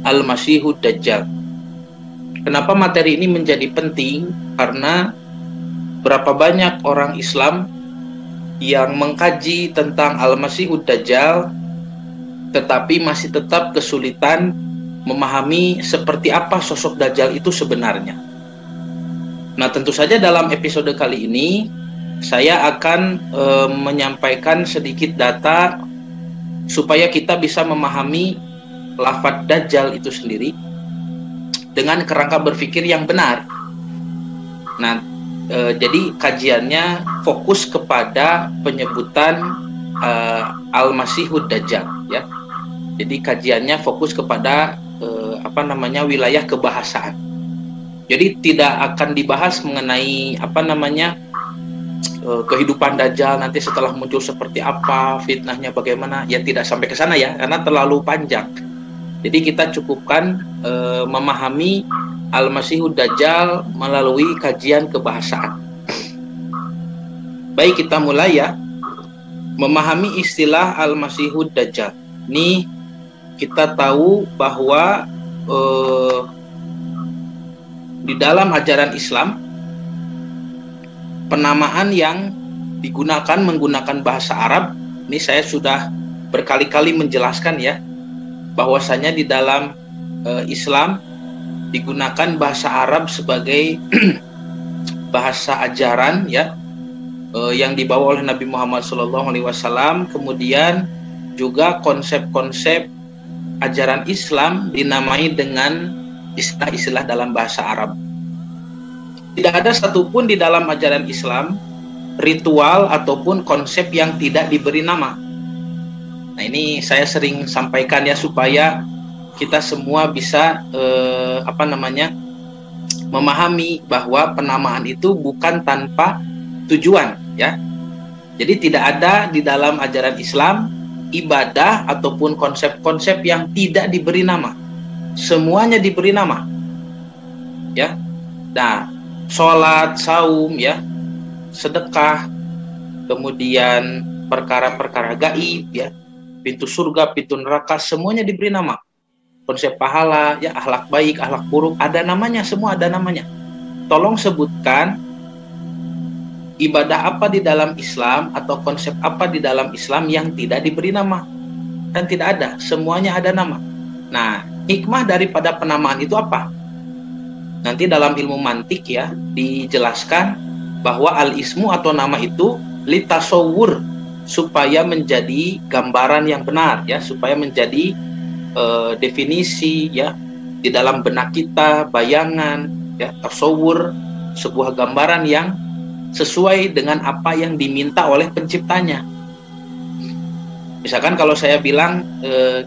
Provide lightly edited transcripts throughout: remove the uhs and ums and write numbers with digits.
Al-Masihud Dajjal. Kenapa materi ini menjadi penting? Karena berapa banyak orang Islam yang mengkaji tentang Al-Masihud Dajjal tetapi masih tetap kesulitan memahami seperti apa sosok Dajjal itu sebenarnya. Nah, tentu saja dalam episode kali ini saya akan menyampaikan sedikit data supaya kita bisa memahami lafadz Dajjal itu sendiri dengan kerangka berpikir yang benar. Nah, jadi kajiannya fokus kepada penyebutan Al-Masihud Dajjal, ya. Jadi kajiannya fokus kepada wilayah kebahasaan. Jadi tidak akan dibahas mengenai kehidupan Dajjal nanti setelah muncul seperti apa, fitnahnya bagaimana. Ya tidak sampai ke sana ya, karena terlalu panjang. Jadi kita cukupkan memahami Al-Masihud Dajjal melalui kajian kebahasaan. Baik, kita mulai ya. Memahami istilah Al-Masihud Dajjal. Ini kita tahu bahwa di dalam ajaran Islam penamaan yang digunakan menggunakan bahasa Arab, ini saya sudah berkali-kali menjelaskan ya, bahwasanya di dalam Islam digunakan bahasa Arab sebagai bahasa ajaran ya, yang dibawa oleh Nabi Muhammad SAW. Kemudian juga konsep-konsep ajaran Islam dinamai dengan istilah-istilah dalam bahasa Arab. Tidak ada satupun di dalam ajaran Islam ritual ataupun konsep yang tidak diberi nama. Nah, ini saya sering sampaikan ya, supaya kita semua bisa memahami bahwa penamaan itu bukan tanpa tujuan ya. Jadi tidak ada di dalam ajaran Islam ibadah ataupun konsep-konsep yang tidak diberi nama. Semuanya diberi nama. Ya. Nah, sholat, saum ya, sedekah, kemudian perkara-perkara gaib ya, pintu surga, pintu neraka, semuanya diberi nama. Konsep pahala ya, akhlak baik, akhlak buruk, ada namanya, semua ada namanya. Tolong sebutkan ibadah apa di dalam Islam atau konsep apa di dalam Islam yang tidak diberi nama. Dan tidak ada, semuanya ada nama. Nah, hikmah daripada penamaan itu apa? Nanti dalam ilmu mantik ya dijelaskan bahwa al-ismu atau nama itu litasawwur, supaya menjadi gambaran yang benar ya, supaya menjadi definisi ya di dalam benak kita, bayangan ya, tasawwur, sebuah gambaran yang sesuai dengan apa yang diminta oleh penciptanya. Misalkan kalau saya bilang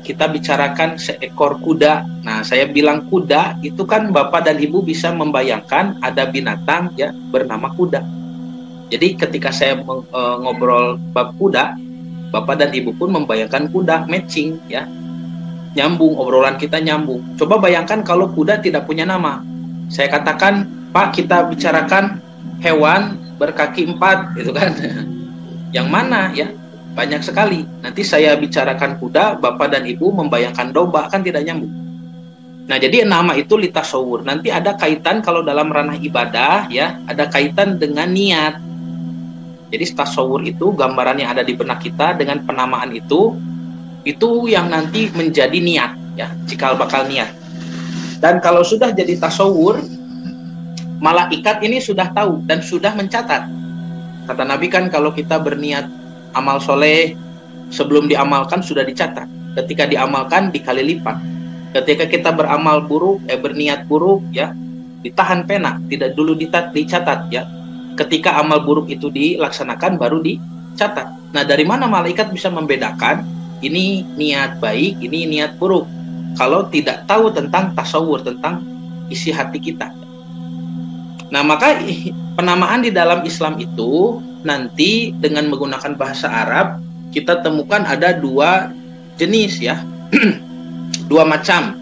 kita bicarakan seekor kuda, nah saya bilang kuda, itu kan Bapak dan Ibu bisa membayangkan ada binatang ya bernama kuda. Jadi ketika saya ngobrol bab kuda, Bapak dan Ibu pun membayangkan kuda, matching ya, nyambung, obrolan kita nyambung. Coba bayangkan kalau kuda tidak punya nama. Saya katakan, Pak, kita bicarakan hewan berkaki 4 gitu kan. Yang mana ya? Banyak sekali. Nanti saya bicarakan kuda, Bapak dan Ibu membayangkan domba, kan tidak nyambung. Nah, jadi nama itu litasawur. Nanti ada kaitan kalau dalam ranah ibadah ya, ada kaitan dengan niat. Jadi tasawur itu gambaran yang ada di benak kita dengan penamaan itu yang nanti menjadi niat ya, cikal bakal niat. Dan kalau sudah jadi tasawur, malaikat ini sudah tahu dan sudah mencatat. Kata Nabi kan kalau kita berniat amal soleh, sebelum diamalkan sudah dicatat. Ketika diamalkan dikali lipat. Ketika kita beramal buruk, berniat buruk ya, ditahan pena, tidak dulu dicatat ya. Ketika amal buruk itu dilaksanakan baru dicatat. Nah, dari mana malaikat bisa membedakan ini niat baik, ini niat buruk, kalau tidak tahu tentang tasawur, tentang isi hati kita. Nah, maka penamaan di dalam Islam itu nanti dengan menggunakan bahasa Arab kita temukan ada 2 jenis ya. 2 macam.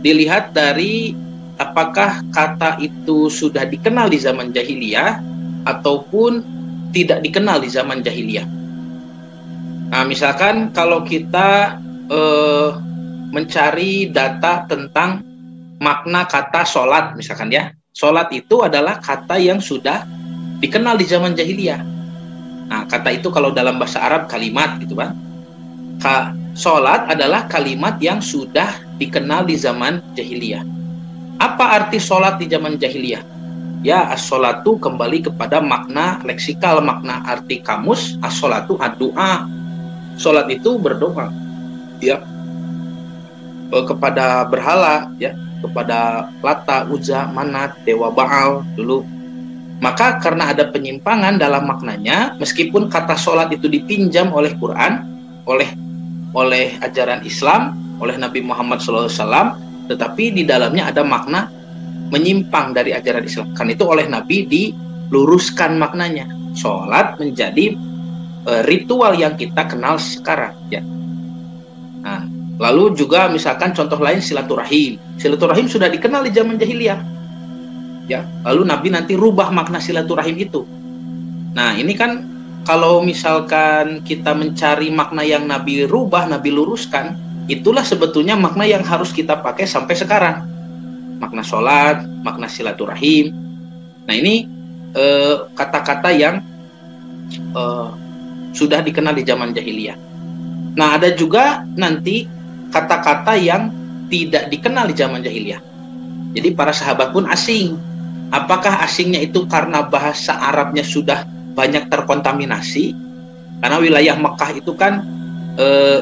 Dilihat dari apakah kata itu sudah dikenal di zaman jahiliyah ataupun tidak dikenal di zaman jahiliyah. Nah, misalkan kalau kita mencari data tentang makna kata sholat misalkan ya. Sholat itu adalah kata yang sudah dikenal di zaman jahiliyah. Nah, kata itu kalau dalam bahasa Arab kalimat gitu kan. Sholat adalah kalimat yang sudah dikenal di zaman jahiliyah. Apa arti sholat di zaman jahiliyah? Ya, as-sholatu kembali kepada makna leksikal, makna arti kamus. As-sholatu ad-du'a. Sholat itu berdoa, ya, kepada berhala, ya, kepada Lata, Uzza, Manat, Dewa Baal dulu. Maka karena ada penyimpangan dalam maknanya, meskipun kata sholat itu dipinjam oleh Quran, oleh ajaran Islam, oleh Nabi Muhammad SAW, tetapi di dalamnya ada makna menyimpang dari ajaran Islam. Kan itu oleh Nabi diluruskan maknanya. Sholat menjadi ritual yang kita kenal sekarang, ya. Nah, lalu juga misalkan contoh lain silaturahim. Silaturahim sudah dikenal di zaman jahiliyah, ya. Lalu Nabi nanti rubah makna silaturahim itu. Nah, ini kan kalau misalkan kita mencari makna yang Nabi rubah, Nabi luruskan, itulah sebetulnya makna yang harus kita pakai sampai sekarang. Makna sholat, makna silaturahim. Nah, ini kata-kata yang sudah dikenal di zaman jahiliyah. Nah, ada juga nanti kata-kata yang tidak dikenal di zaman jahiliyah. Jadi para sahabat pun asing. Apakah asingnya itu karena bahasa Arabnya sudah banyak terkontaminasi? Karena wilayah Mekah itu kan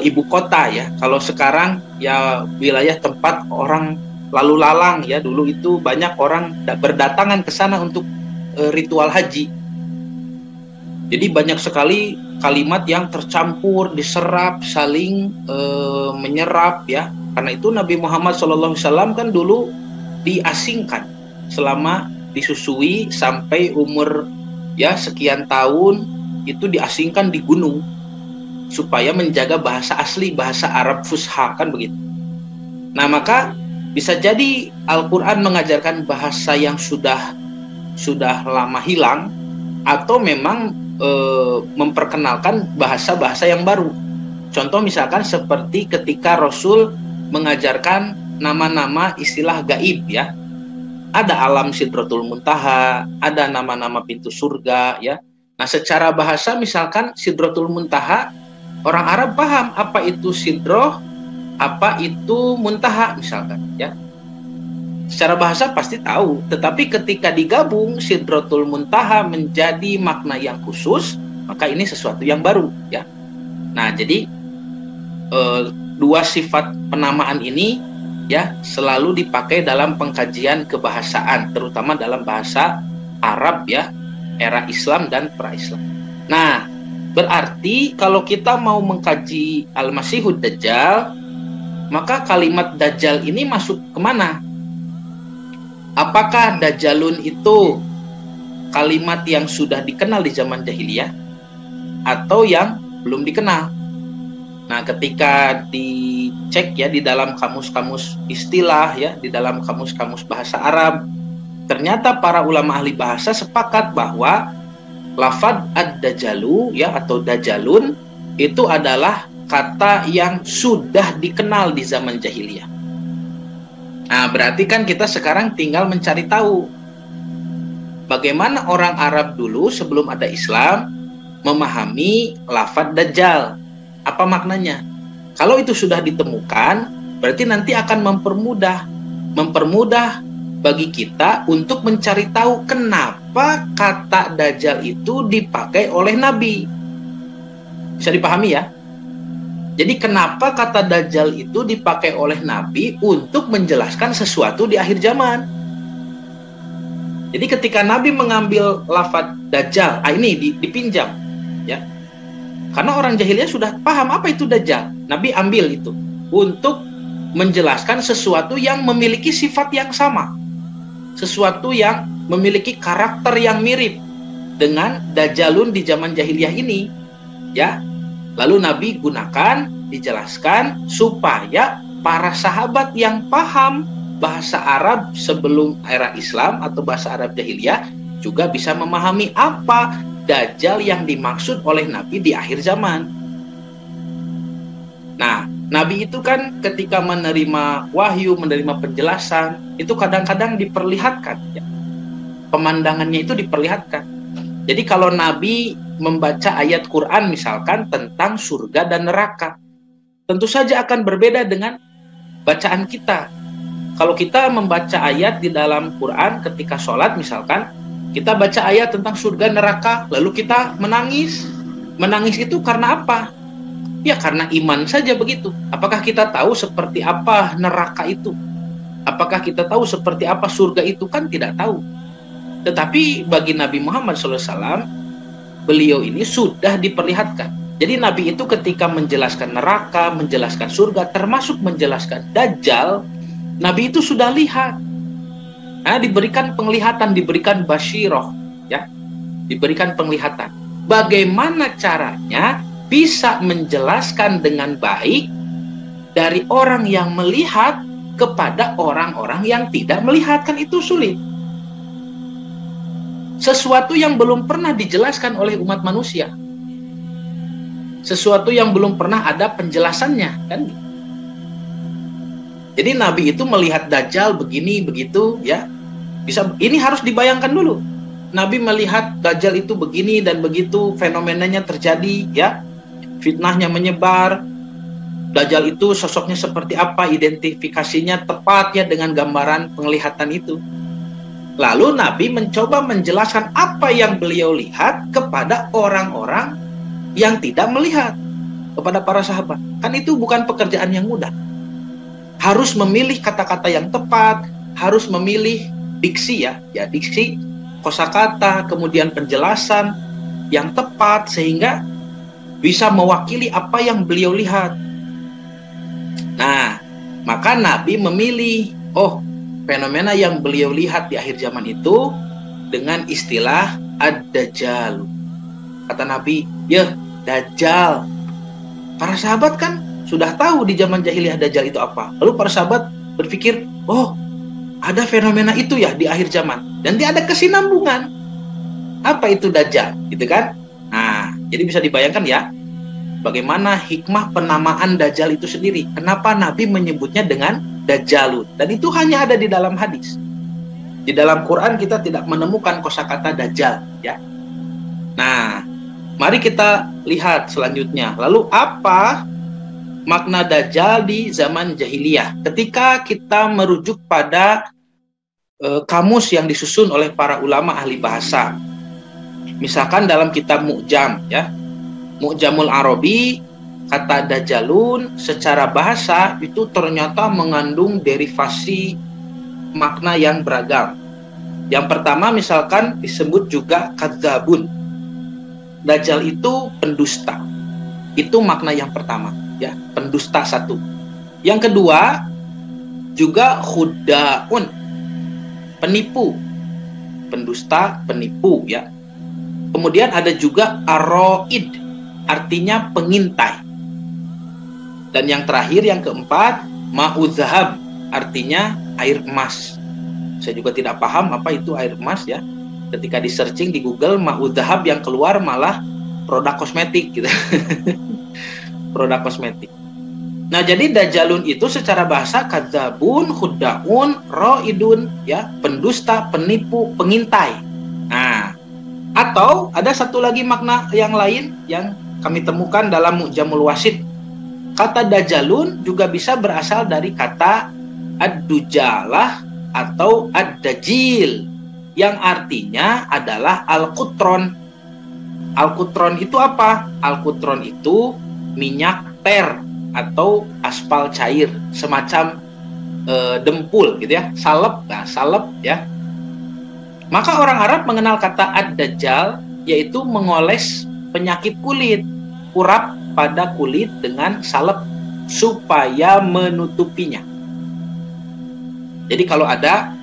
ibu kota ya. Kalau sekarang ya wilayah tempat orang lalu lalang ya. Dulu itu banyak orang berdatangan ke sana untuk ritual haji. Jadi banyak sekali kalimat yang tercampur, diserap, saling menyerap ya. Karena itu Nabi Muhammad SAW kan dulu diasingkan selama disusui sampai umur ya sekian tahun, itu diasingkan di gunung supaya menjaga bahasa asli, bahasa Arab Fusha kan begitu. Nah, maka bisa jadi Al-Quran mengajarkan bahasa yang sudah lama hilang, atau memang memperkenalkan bahasa-bahasa yang baru. Contoh misalkan seperti ketika Rasul mengajarkan nama-nama istilah gaib ya. Ada alam Sidratul Muntaha, ada nama-nama pintu surga ya. Nah, secara bahasa misalkan Sidratul Muntaha, orang Arab paham apa itu sidroh, apa itu muntaha misalkan ya. Secara bahasa pasti tahu, tetapi ketika digabung Sidratul Muntaha menjadi makna yang khusus, maka ini sesuatu yang baru ya. Nah, jadi dua sifat penamaan ini ya selalu dipakai dalam pengkajian kebahasaan, terutama dalam bahasa Arab ya, era Islam dan pra-Islam. Nah, berarti kalau kita mau mengkaji Al-Masihud Dajjal, maka kalimat Dajjal ini masuk kemana? Apakah Dajjalun itu kalimat yang sudah dikenal di zaman jahiliyah atau yang belum dikenal? Nah, ketika dicek ya di dalam kamus-kamus istilah ya, di dalam kamus-kamus bahasa Arab, ternyata para ulama ahli bahasa sepakat bahwa lafadz ad-dajjalu ya atau dajjalun itu adalah kata yang sudah dikenal di zaman jahiliyah. Nah, berarti kan kita sekarang tinggal mencari tahu bagaimana orang Arab dulu sebelum ada Islam memahami lafadz dajjal. Apa maknanya? Kalau itu sudah ditemukan, berarti nanti akan mempermudah bagi kita untuk mencari tahu kenapa kata Dajjal itu dipakai oleh Nabi. Bisa dipahami ya? Jadi kenapa kata Dajjal itu dipakai oleh Nabi untuk menjelaskan sesuatu di akhir zaman. Jadi ketika Nabi mengambil lafadz Dajjal, ini dipinjam ya. Karena orang jahiliyah sudah paham apa itu Dajjal. Nabi ambil itu untuk menjelaskan sesuatu yang memiliki sifat yang sama. Sesuatu yang memiliki karakter yang mirip dengan Dajjalun di zaman jahiliyah ini. Ya. Lalu Nabi gunakan, dijelaskan supaya para sahabat yang paham bahasa Arab sebelum era Islam atau bahasa Arab jahiliyah juga bisa memahami apa Dajjal yang dimaksud oleh Nabi di akhir zaman. Nah, Nabi itu kan ketika menerima wahyu, menerima penjelasan, itu kadang-kadang diperlihatkan, ya. Pemandangannya itu diperlihatkan. Jadi kalau Nabi membaca ayat Quran misalkan tentang surga dan neraka, tentu saja akan berbeda dengan bacaan kita. Kalau kita membaca ayat di dalam Quran ketika sholat misalkan, kita baca ayat tentang surga neraka, lalu kita menangis. Menangis itu karena apa? Ya karena iman saja begitu. Apakah kita tahu seperti apa neraka itu? Apakah kita tahu seperti apa surga itu? Kan tidak tahu. Tetapi bagi Nabi Muhammad SAW, beliau ini sudah diperlihatkan. Jadi Nabi itu ketika menjelaskan neraka, menjelaskan surga, termasuk menjelaskan Dajjal, Nabi itu sudah lihat. Nah, diberikan penglihatan, diberikan basyiroh, ya, diberikan penglihatan. Bagaimana caranya bisa menjelaskan dengan baik dari orang yang melihat kepada orang-orang yang tidak melihat, kan itu sulit. Sesuatu yang belum pernah dijelaskan oleh umat manusia, sesuatu yang belum pernah ada penjelasannya, kan? Jadi Nabi itu melihat Dajjal begini begitu, ya. Ini harus dibayangkan dulu. Nabi melihat Dajjal itu begini dan begitu, fenomenanya terjadi, ya. Fitnahnya menyebar. Dajjal itu sosoknya seperti apa, identifikasinya tepat ya dengan gambaran penglihatan itu. Lalu Nabi mencoba menjelaskan apa yang beliau lihat kepada orang-orang yang tidak melihat, kepada para sahabat. Kan itu bukan pekerjaan yang mudah. Harus memilih kata-kata yang tepat, harus memilih diksi, ya diksi, kosakata, kemudian penjelasan yang tepat sehingga bisa mewakili apa yang beliau lihat. Nah, maka Nabi memilih, fenomena yang beliau lihat di akhir zaman itu dengan istilah Ad-Dajjal. Kata Nabi, ya Dajjal. Para sahabat kan sudah tahu di zaman jahiliyah Dajjal itu apa. Lalu para sahabat berpikir, ada fenomena itu ya di akhir zaman. Dan dia ada kesinambungan. Apa itu Dajjal? Gitu kan? Nah, jadi bisa dibayangkan ya, bagaimana hikmah penamaan Dajjal itu sendiri. Kenapa Nabi menyebutnya dengan Dajjalut? Dan itu hanya ada di dalam hadis. Di dalam Quran kita tidak menemukan kosakata Dajjal, ya. Nah, mari kita lihat selanjutnya. Lalu apa makna Dajjal di zaman jahiliyah? Ketika kita merujuk pada kamus yang disusun oleh para ulama ahli bahasa. Misalkan dalam kitab Mu'jam, ya. Mu'jamul Arabi, kata Dajjalun secara bahasa itu ternyata mengandung derivasi makna yang beragam. Yang pertama misalkan disebut juga kadzabun. Dajjal itu pendusta. Itu makna yang pertama, ya, pendusta satu. Yang kedua juga khudaun, penipu. Pendusta, penipu, ya. Kemudian ada juga aroid, artinya pengintai. Dan yang terakhir, yang keempat, ma'udzahab, artinya air emas. Saya juga tidak paham apa itu air emas, ya. Ketika di searching di Google, ma'udzahab, yang keluar malah produk kosmetik gitu. Produk kosmetik. Nah, jadi Dajjalun itu secara bahasa kadzabun, khudaun, roidun, ya, pendusta, penipu, pengintai. Nah, atau ada satu lagi makna yang lain yang kami temukan dalam Mu'jamul Wasit. Kata Dajjalun juga bisa berasal dari kata ad-dujalah atau ad-dajil, yang artinya adalah al-qutron. Al-qutron itu apa? Al-qutron itu minyak ter atau aspal cair, semacam dempul gitu ya, salep. Nah, salep ya. Maka orang Arab mengenal kata ad-dajjal, yaitu mengoles penyakit kulit, urap pada kulit dengan salep supaya menutupinya. Jadi kalau ada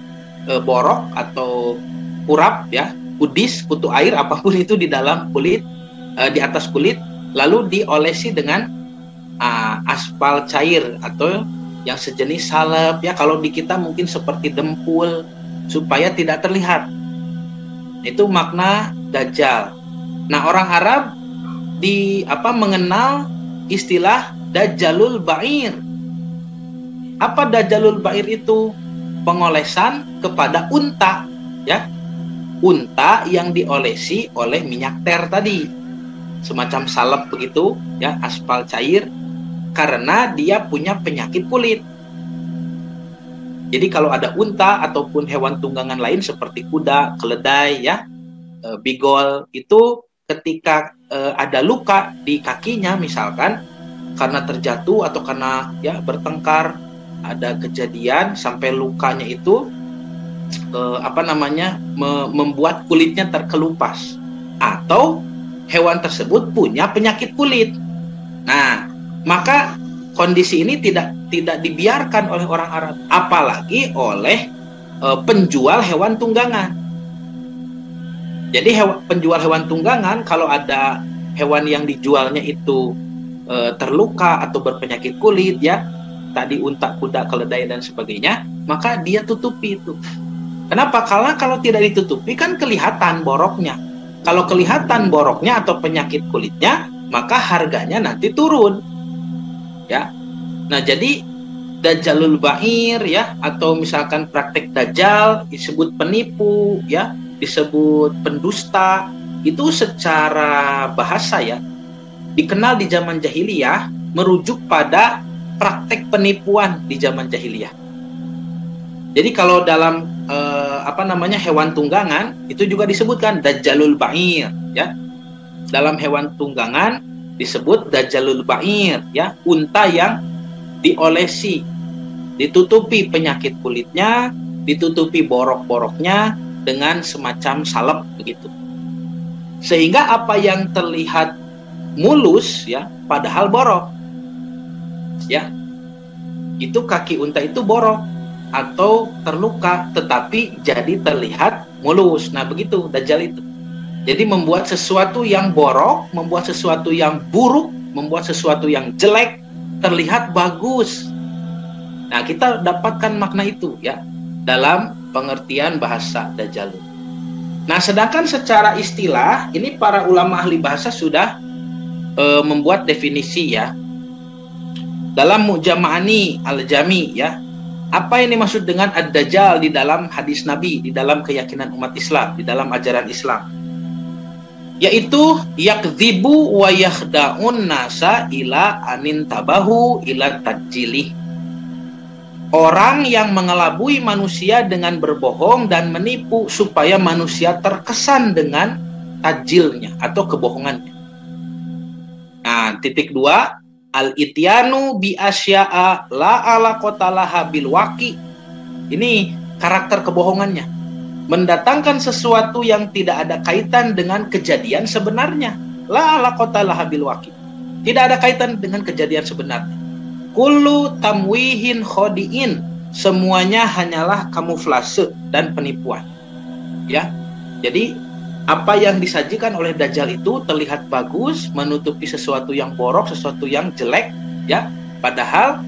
borok atau urap, ya, kudis, kutu air, apapun itu di dalam kulit, di atas kulit, lalu diolesi dengan aspal cair atau yang sejenis salep, ya, kalau di kita mungkin seperti dempul, supaya tidak terlihat. Itu makna Dajjal. Nah, orang Arab mengenal istilah Dajjalul Ba'ir. Apa Dajjalul Ba'ir itu? Pengolesan kepada unta, ya. Unta yang diolesi oleh minyak ter tadi, semacam salep begitu, ya, aspal cair, karena dia punya penyakit kulit. Jadi kalau ada unta ataupun hewan tunggangan lain seperti kuda, keledai, ya, bigol, itu ketika ada luka di kakinya misalkan karena terjatuh atau karena ya bertengkar, ada kejadian sampai lukanya itu membuat kulitnya terkelupas, atau hewan tersebut punya penyakit kulit. Nah, maka kondisi ini tidak dibiarkan oleh orang Arab, apalagi oleh penjual hewan tunggangan. Jadi penjual hewan tunggangan, kalau ada hewan yang dijualnya itu terluka atau berpenyakit kulit, ya, tadi unta, kuda, keledai dan sebagainya, maka dia tutupi itu. Kenapa? Karena kalau tidak ditutupi kan kelihatan boroknya. Kalau kelihatan boroknya atau penyakit kulitnya, maka harganya nanti turun. Ya. Nah, jadi Dajjalul Ba'ir, ya, atau misalkan praktek dajjal disebut penipu, ya, disebut pendusta, itu secara bahasa, ya, dikenal di zaman jahiliyah merujuk pada praktek penipuan di zaman jahiliyah. Jadi kalau dalam hewan tunggangan itu juga disebutkan Dajjalul Ba'ir, ya. Dalam hewan tunggangan disebut Dajjalul Ba'ir, ya, unta yang diolesi, ditutupi penyakit kulitnya, ditutupi borok-boroknya dengan semacam salep begitu. Sehingga apa yang terlihat mulus, ya, padahal borok. Ya. Itu kaki unta itu borok atau terluka, tetapi jadi terlihat mulus. Nah, begitu Dajjal itu. Jadi membuat sesuatu yang borok, membuat sesuatu yang buruk, membuat sesuatu yang jelek terlihat bagus. Nah, kita dapatkan makna itu, ya, dalam pengertian bahasa Dajjal. Nah, sedangkan secara istilah ini para ulama ahli bahasa sudah membuat definisi, ya. Dalam Mu'jama'ani Al-Jami, ya, apa yang dimaksud dengan Ad-Dajjal di dalam hadis Nabi, di dalam keyakinan umat Islam, di dalam ajaran Islam, yaitu yakdzibu wa yakhda'un nasa ila anin tabahu ila tajjilih. Orang yang mengelabui manusia dengan berbohong dan menipu supaya manusia terkesan dengan tajilnya atau kebohongannya. Nah, titik 2, al-ityanu bi asya'a la alaqatalaha bil waqi. Ini karakter kebohongannya. Mendatangkan sesuatu yang tidak ada kaitan dengan kejadian sebenarnya. La alaqatalaha bil waqi. Tidak ada kaitan dengan kejadian sebenarnya. Kullu tamwihin khodi'in. Semuanya hanyalah kamuflase dan penipuan. Ya. Jadi apa yang disajikan oleh Dajjal itu terlihat bagus, menutupi sesuatu yang borok, sesuatu yang jelek, ya. Padahal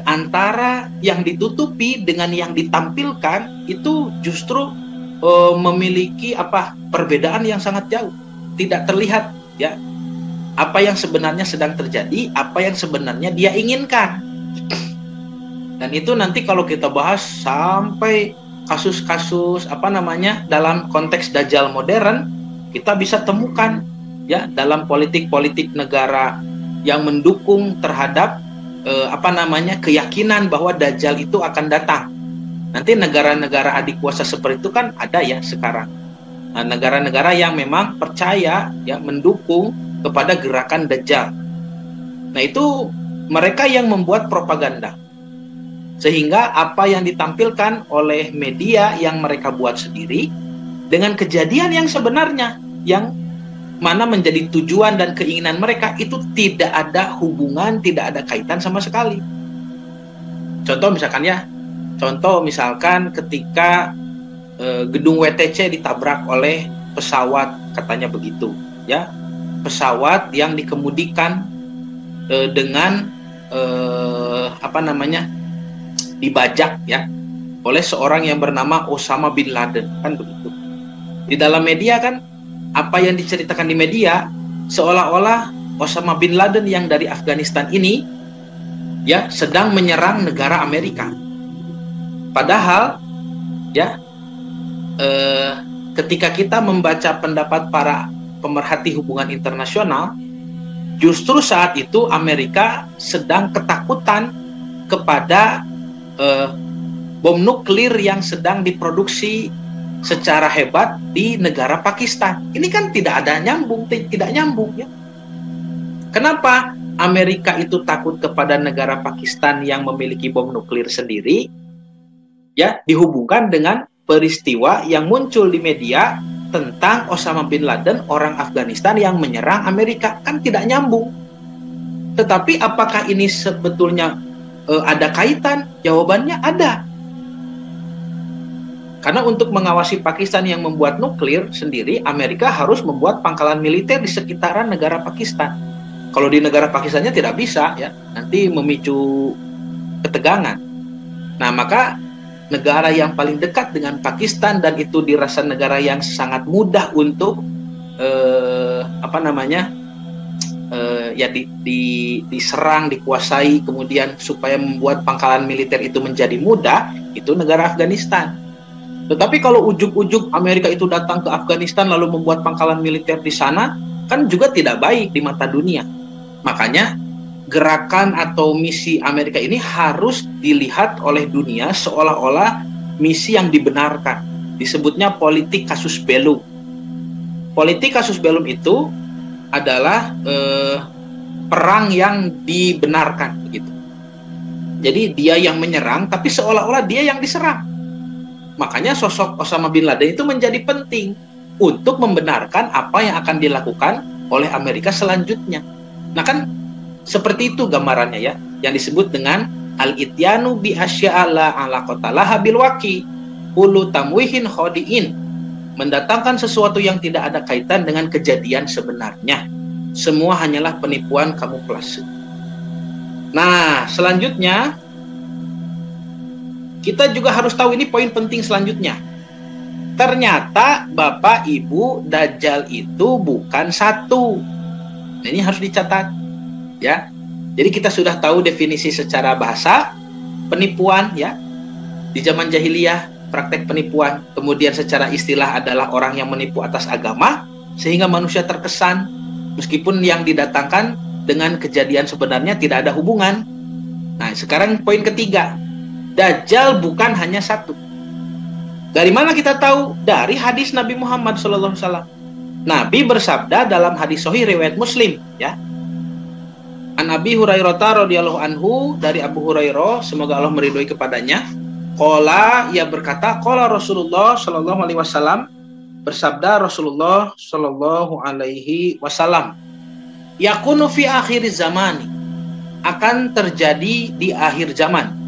antara yang ditutupi dengan yang ditampilkan itu justru memiliki perbedaan yang sangat jauh. Tidak terlihat, ya, apa yang sebenarnya sedang terjadi, apa yang sebenarnya dia inginkan. Dan itu nanti kalau kita bahas sampai kasus-kasus dalam konteks Dajjal modern, kita bisa temukan, ya, dalam politik-politik negara yang mendukung terhadap keyakinan bahwa Dajjal itu akan datang. Nanti negara-negara adik kuasa seperti itu kan ada, ya, sekarang. Nah, negara-negara yang memang percaya, ya, mendukung kepada gerakan Dajjal. Nah, itu mereka yang membuat propaganda. Sehingga apa yang ditampilkan oleh media yang mereka buat sendiri dengan kejadian yang sebenarnya, yang mana menjadi tujuan dan keinginan mereka, itu tidak ada hubungan, tidak ada kaitan sama sekali. Contoh misalkan ketika gedung WTC ditabrak oleh pesawat, katanya begitu, ya, pesawat yang dikemudikan dengan dibajak, ya, oleh seorang yang bernama Osama bin Laden, kan begitu. Di dalam media kan apa yang diceritakan di media seolah-olah Osama bin Laden yang dari Afghanistan ini ya sedang menyerang negara Amerika. Padahal ya ketika kita membaca pendapat para pemerhati hubungan internasional, justru saat itu Amerika sedang ketakutan kepada bom nuklir yang sedang diproduksi secara hebat di negara Pakistan. Ini kan tidak nyambung ya. Kenapa Amerika itu takut kepada negara Pakistan yang memiliki bom nuklir sendiri? Ya, dihubungkan dengan peristiwa yang muncul di media tentang Osama bin Laden, orang Afghanistan yang menyerang Amerika. Kan tidak nyambung. Tetapi apakah ini sebetulnya ada kaitan? Jawabannya ada. Karena untuk mengawasi Pakistan yang membuat nuklir sendiri, Amerika harus membuat pangkalan militer di sekitaran negara Pakistan. Kalau di negara Pakistannya tidak bisa, ya, nanti memicu ketegangan. Nah, maka negara yang paling dekat dengan Pakistan dan itu dirasa negara yang sangat mudah untuk diserang, dikuasai, kemudian supaya membuat pangkalan militer itu menjadi mudah, itu negara Afghanistan. Tetapi kalau ujuk-ujuk Amerika itu datang ke Afghanistan lalu membuat pangkalan militer di sana, kan juga tidak baik di mata dunia. Makanya gerakan atau misi Amerika ini harus dilihat oleh dunia seolah-olah misi yang dibenarkan. Disebutnya politik kasus belum. Politik kasus belum itu adalah perang yang dibenarkan, begitu. Jadi dia yang menyerang, tapi seolah-olah dia yang diserang. Makanya sosok Osama bin Laden itu menjadi penting untuk membenarkan apa yang akan dilakukan oleh Amerika selanjutnya. Nah kan seperti itu gambarannya ya, yang disebut dengan al-ityanu bi asya'ala ala qatalaha bil waqi ulu tamwihin khodiin, mendatangkan sesuatu yang tidak ada kaitan dengan kejadian sebenarnya. Semua hanyalah penipuan kamuflase. Nah, selanjutnya kita juga harus tahu, ini poin penting selanjutnya. Ternyata Bapak Ibu, Dajjal itu bukan satu. Nah, ini harus dicatat ya. Jadi kita sudah tahu definisi secara bahasa penipuan ya. Di zaman jahiliyah praktek penipuan, kemudian secara istilah adalah orang yang menipu atas agama sehingga manusia terkesan meskipun yang didatangkan dengan kejadian sebenarnya tidak ada hubungan. Nah, sekarang poin ketiga. Dajjal bukan hanya satu. Dari mana kita tahu? Dari hadis Nabi Muhammad SAW. Nabi bersabda dalam hadis sahih riwayat Muslim, ya. An Abi Hurairah radhiyallahu anhu, dari Abu Hurairah, semoga Allah meridhoi kepadanya. Qala, ia berkata, qala Rasulullah sallallahu alaihi wasallam, bersabda Rasulullah sallallahu alaihi wasallam, yakunu fi akhir zaman, akan terjadi di akhir zaman.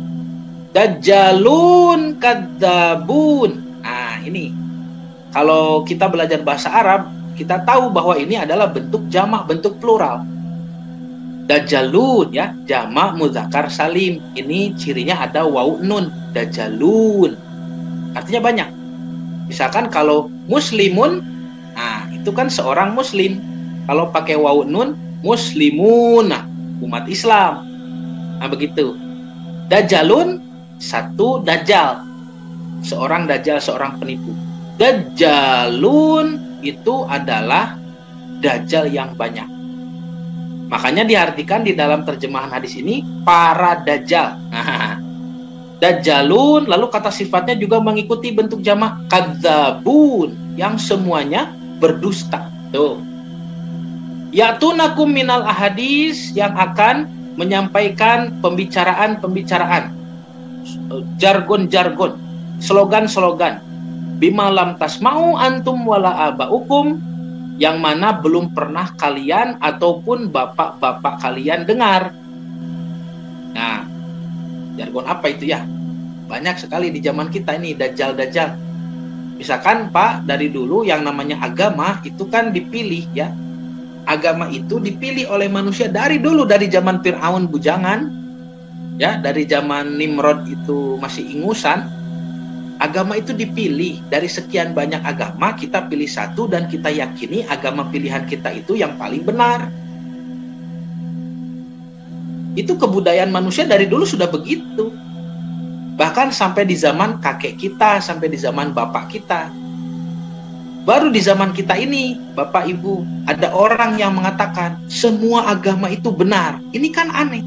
Dajjalun kadzabun. Nah, ini kalau kita belajar bahasa Arab, kita tahu bahwa ini adalah bentuk jamak, bentuk plural. Dajjalun ya, jamak mudzakkar salim. Ini cirinya ada waw nun, dajjalun. Artinya banyak. Misalkan kalau muslimun, nah itu kan seorang muslim. Kalau pakai waw nun, muslimun, nah, umat Islam. Nah, begitu. Dajjalun, satu dajjal, seorang dajjal, seorang penipu. Dajjalun itu adalah dajjal yang banyak. Makanya diartikan di dalam terjemahan hadis ini para dajjal. Nah, dajjalun, lalu kata sifatnya juga mengikuti bentuk jamak kadzabun, yang semuanya berdusta. Tuh. Ya'tunakum minal ahadis, yang akan menyampaikan pembicaraan-pembicaraan, jargon-jargon, slogan-slogan, bima lam tasma'u antum wala aba'ukum, yang mana belum pernah kalian ataupun bapak-bapak kalian dengar. Nah, jargon apa itu ya? Banyak sekali di zaman kita ini, dajjal-dajjal. Misalkan Pak, dari dulu yang namanya agama itu kan dipilih ya. Agama itu dipilih oleh manusia dari dulu, dari zaman Fir'aun bujangan. Ya, dari zaman Nimrod itu masih ingusan, agama itu dipilih. Dari sekian banyak agama, kita pilih satu dan kita yakini agama pilihan kita itu yang paling benar. Itu kebudayaan manusia dari dulu sudah begitu. Bahkan sampai di zaman kakek kita, sampai di zaman bapak kita. Baru di zaman kita ini, Bapak Ibu, ada orang yang mengatakan semua agama itu benar. Ini kan aneh.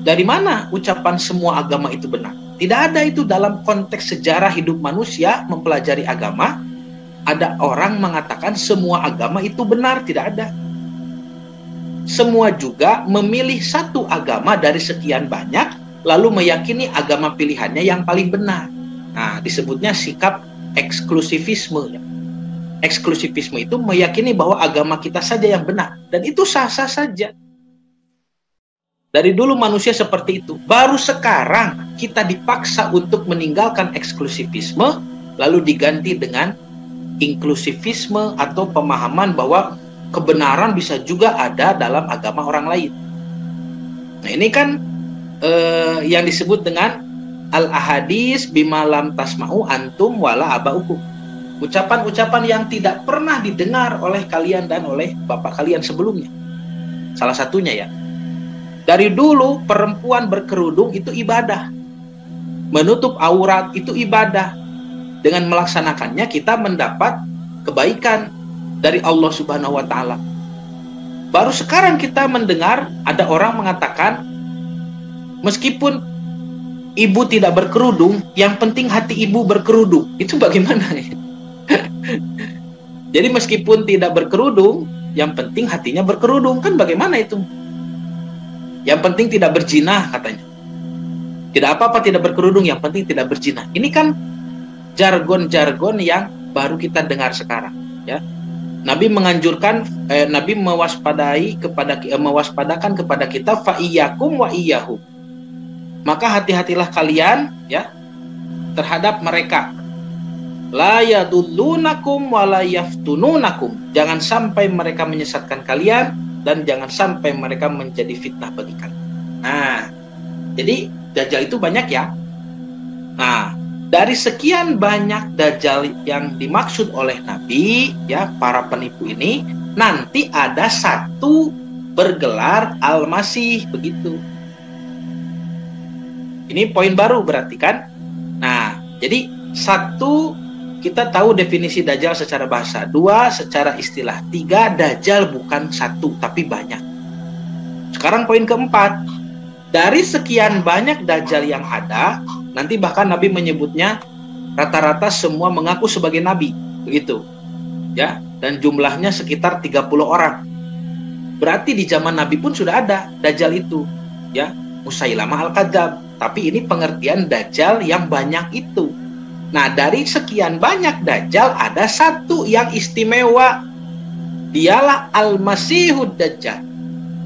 Dari mana ucapan semua agama itu benar? Tidak ada itu dalam konteks sejarah hidup manusia mempelajari agama. Ada orang mengatakan semua agama itu benar, tidak ada. Semua juga memilih satu agama dari sekian banyak, lalu meyakini agama pilihannya yang paling benar. Nah, disebutnya sikap eksklusivisme. Eksklusivisme itu meyakini bahwa agama kita saja yang benar, dan itu sah-sah saja. Dari dulu manusia seperti itu. Baru sekarang kita dipaksa untuk meninggalkan eksklusivisme, lalu diganti dengan inklusivisme atau pemahaman bahwa kebenaran bisa juga ada dalam agama orang lain. Nah, ini kan yang disebut dengan al-ahadis bimalam tasma'u antum wala abaukum. Ucapan-ucapan yang tidak pernah didengar oleh kalian dan oleh bapak kalian sebelumnya. Salah satunya ya. Dari dulu perempuan berkerudung itu ibadah. Menutup aurat itu ibadah. Dengan melaksanakannya kita mendapat kebaikan dari Allah Subhanahu wa taala. Baru sekarang kita mendengar ada orang mengatakan meskipun ibu tidak berkerudung, yang penting hati ibu berkerudung. Itu bagaimana ya? Jadi meskipun tidak berkerudung, yang penting hatinya berkerudung. Kan bagaimana itu? Yang penting tidak berzina katanya. Tidak apa-apa tidak berkerudung, yang penting tidak berzina. Ini kan jargon-jargon yang baru kita dengar sekarang, ya. Nabi menganjurkan, Nabi mewaspadakan kepada kita fa iyyakum wa iyyahum. Maka hati-hatilah kalian ya terhadap mereka. La yadullunakum wa la yaftununakum. Jangan sampai mereka menyesatkan kalian dan jangan sampai mereka menjadi fitnah bagi kalian. Nah, jadi dajjal itu banyak ya. Nah, dari sekian banyak dajjal yang dimaksud oleh Nabi ya, para penipu ini, nanti ada satu bergelar Al-Masih begitu. Ini poin baru berarti kan? Nah, jadi satu, kita tahu definisi dajjal secara bahasa. Dua, secara istilah. Tiga, dajjal bukan satu, tapi banyak. Sekarang poin keempat. Dari sekian banyak dajjal yang ada, nanti bahkan Nabi menyebutnya rata-rata semua mengaku sebagai Nabi. Begitu. Ya, dan jumlahnya sekitar 30 orang. Berarti di zaman Nabi pun sudah ada dajjal itu. Ya, Musailamah Al-Kadzdzab. Tapi ini pengertian dajjal yang banyak itu. Nah, dari sekian banyak dajjal ada satu yang istimewa. Dialah Al-Masihud Dajjal.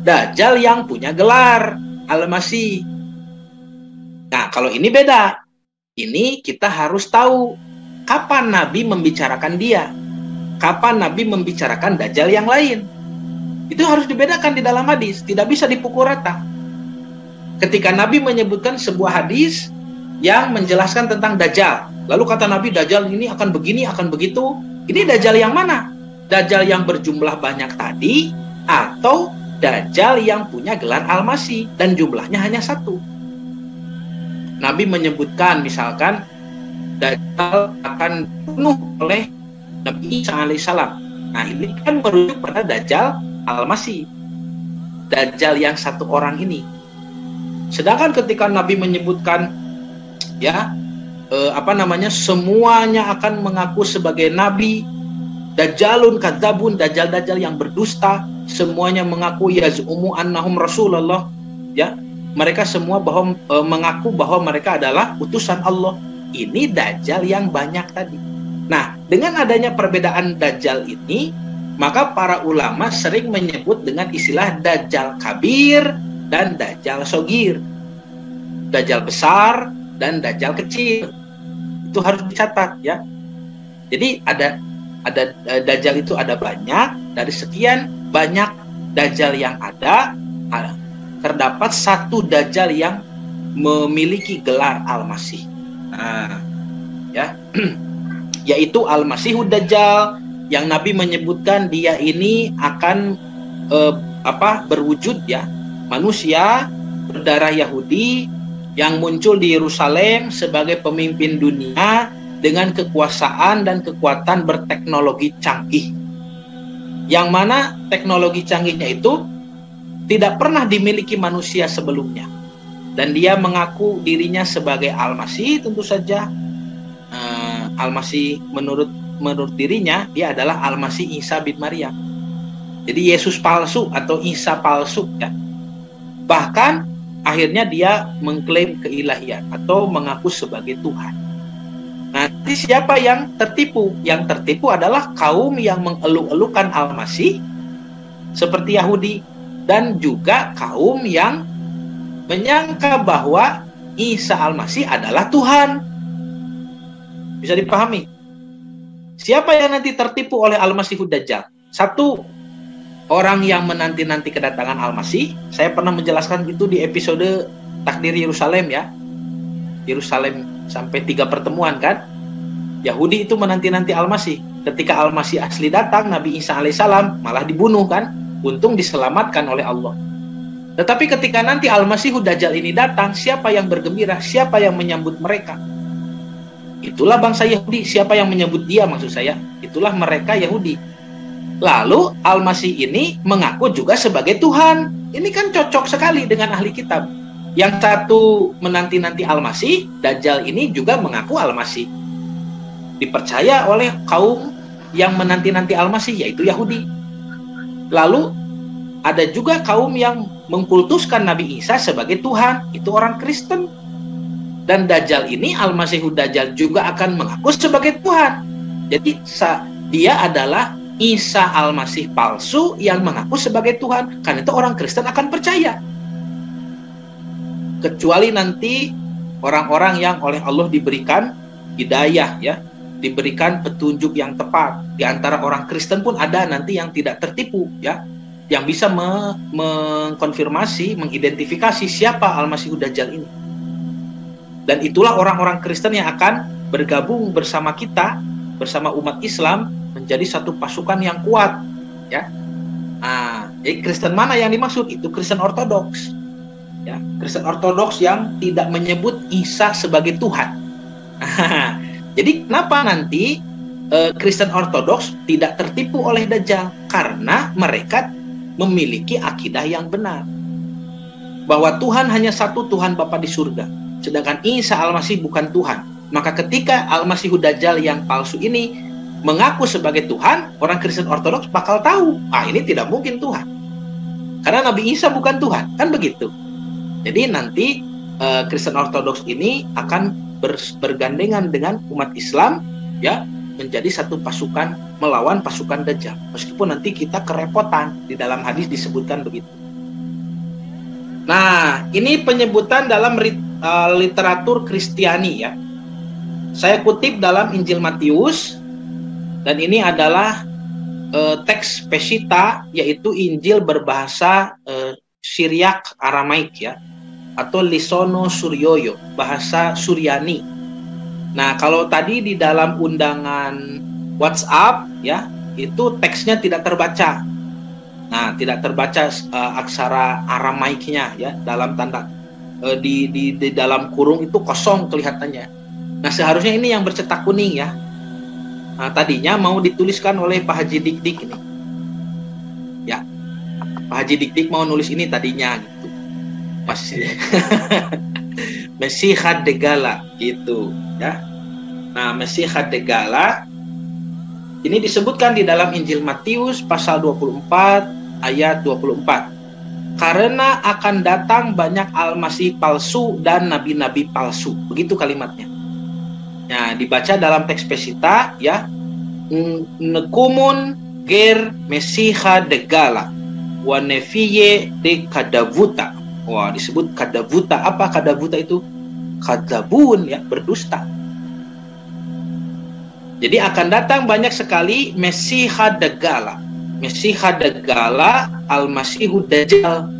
Dajjal yang punya gelar Al-Masih. Nah, kalau ini beda. Ini kita harus tahu kapan Nabi membicarakan dia. Kapan Nabi membicarakan dajjal yang lain. Itu harus dibedakan di dalam hadis. Tidak bisa dipukul rata. Ketika Nabi menyebutkan sebuah hadis yang menjelaskan tentang dajjal, lalu kata Nabi dajjal ini akan begini, akan begitu. Ini dajjal yang mana? Dajjal yang berjumlah banyak tadi atau dajjal yang punya gelar Al-Masih dan jumlahnya hanya satu? Nabi menyebutkan misalkan dajjal akan dibunuh oleh Nabi Isa alaihissalam. Nah, ini kan merujuk pada dajjal Al-Masih. Dajjal yang satu orang ini. Sedangkan ketika Nabi menyebutkan ya semuanya akan mengaku sebagai nabi, dajjalun kadzabun, dajjal-dajjal yang berdusta, semuanya mengaku yaz'umu annahum rasulullah, ya. Mereka semua mengaku bahwa mereka adalah utusan Allah. Ini dajjal yang banyak tadi. Nah, dengan adanya perbedaan dajjal ini, maka para ulama sering menyebut dengan istilah dajjal kabir dan dajjal sogir, dajjal besar dan dajjal kecil. Itu harus dicatat ya. Jadi ada dajjal itu ada banyak. Dari sekian banyak dajjal yang ada, terdapat satu dajjal yang memiliki gelar Al-Masih. Nah, ya, yaitu Al-Masihud Dajjal yang Nabi menyebutkan dia ini akan berwujud ya. manusia berdarah Yahudi yang muncul di Yerusalem sebagai pemimpin dunia dengan kekuasaan dan kekuatan berteknologi canggih. Yang mana teknologi canggihnya itu tidak pernah dimiliki manusia sebelumnya. Dan dia mengaku dirinya sebagai Al-Masih, tentu saja. Al-Masih menurut dirinya, dia adalah Al-Masih Isa bin Maryam. Jadi Yesus palsu atau Isa palsu, ya. Bahkan akhirnya dia mengklaim keilahian atau mengaku sebagai Tuhan. Nanti siapa yang tertipu? Yang tertipu adalah kaum yang mengeluh-elukan Al-Masih seperti Yahudi, dan juga kaum yang menyangka bahwa Isa Al-Masih adalah Tuhan. Bisa dipahami? Siapa yang nanti tertipu oleh Al-Masihud Dajjal? Satu, orang yang menanti-nanti kedatangan Al-Masih. Saya pernah menjelaskan itu di episode Takdir Yerusalem, ya. Yerusalem sampai 3 pertemuan, kan? Yahudi itu menanti-nanti Al-Masih. Ketika Al-Masih asli datang, Nabi Isa alaihissalam malah dibunuh, kan? Untung diselamatkan oleh Allah. Tetapi ketika nanti Al-Masihud Dajjal ini datang, siapa yang bergembira? Siapa yang menyambut mereka? Itulah bangsa Yahudi. Siapa yang menyambut dia, maksud saya? Itulah mereka Yahudi. Lalu Al-Masih ini mengaku juga sebagai Tuhan. Ini kan cocok sekali dengan ahli kitab. Yang satu menanti-nanti Al-Masih, Dajjal ini juga mengaku Al-Masih. Dipercaya oleh kaum yang menanti-nanti Al-Masih, yaitu Yahudi. Lalu ada juga kaum yang mengkultuskan Nabi Isa sebagai Tuhan, itu orang Kristen. Dan Dajjal ini, Al-Masihud Dajjal juga akan mengaku sebagai Tuhan. Jadi dia adalah Isa Al-Masih palsu yang mengaku sebagai Tuhan. Karena itu orang Kristen akan percaya. Kecuali nanti orang-orang yang oleh Allah diberikan hidayah, ya, diberikan petunjuk yang tepat. Di antara orang Kristen pun ada nanti yang tidak tertipu, ya, yang bisa mengkonfirmasi, mengidentifikasi siapa Al-Masihud Dajjal ini. Dan itulah orang-orang Kristen yang akan bergabung bersama kita, bersama umat Islam, menjadi satu pasukan yang kuat, ya. Jadi Kristen mana yang dimaksud? Itu Kristen Ortodoks, ya. Kristen Ortodoks yang tidak menyebut Isa sebagai Tuhan. Jadi kenapa nanti Kristen Ortodoks tidak tertipu oleh Dajjal? Karena mereka memiliki akidah yang benar, bahwa Tuhan hanya satu, Tuhan Bapa di surga. Sedangkan Isa Al-Masih bukan Tuhan. Maka ketika Al-Masihud Dajjal yang palsu ini mengaku sebagai Tuhan, orang Kristen Ortodoks bakal tahu, ini tidak mungkin Tuhan. Karena Nabi Isa bukan Tuhan, kan begitu. Jadi nanti Kristen Ortodoks ini akan bergandengan dengan umat Islam, ya, menjadi satu pasukan melawan pasukan Dajjal. Meskipun nanti kita kerepotan, di dalam hadis disebutkan begitu. Nah, ini penyebutan dalam literatur Kristiani, ya. Saya kutip dalam Injil Matius, dan ini adalah teks Peshitta, yaitu Injil berbahasa Syriak Aramaik, ya, atau Lisono Suryoyo, bahasa Suryani. Nah, kalau tadi di dalam undangan WhatsApp, ya, itu teksnya tidak terbaca. Nah, tidak terbaca aksara Aramaiknya, ya, dalam tanda di dalam kurung itu kosong kelihatannya. Nah, seharusnya ini yang bercetak kuning, ya. Nah, tadinya mau dituliskan oleh Pak Haji Dik-Dik ini, ya. Pak Haji Dik-Dik mau nulis ini tadinya, gitu. Mesihad Degala, gitu, ya. Nah, Mesihad Degala ini disebutkan di dalam Injil Matius pasal 24 ayat 24. Karena akan datang banyak Al-Masih palsu dan nabi-nabi palsu. Begitu kalimatnya. Nah, dibaca dalam teks Peshitta, ya. Nekumun ger Mesiha Degala wa nefiye de kadavuta. Wah, disebut kadavuta. Apa kadavuta itu? Kadabun, ya, berdusta. Jadi akan datang banyak sekali Mesiha Degala. Mesiha Degala, Al-Masihud Dajjal.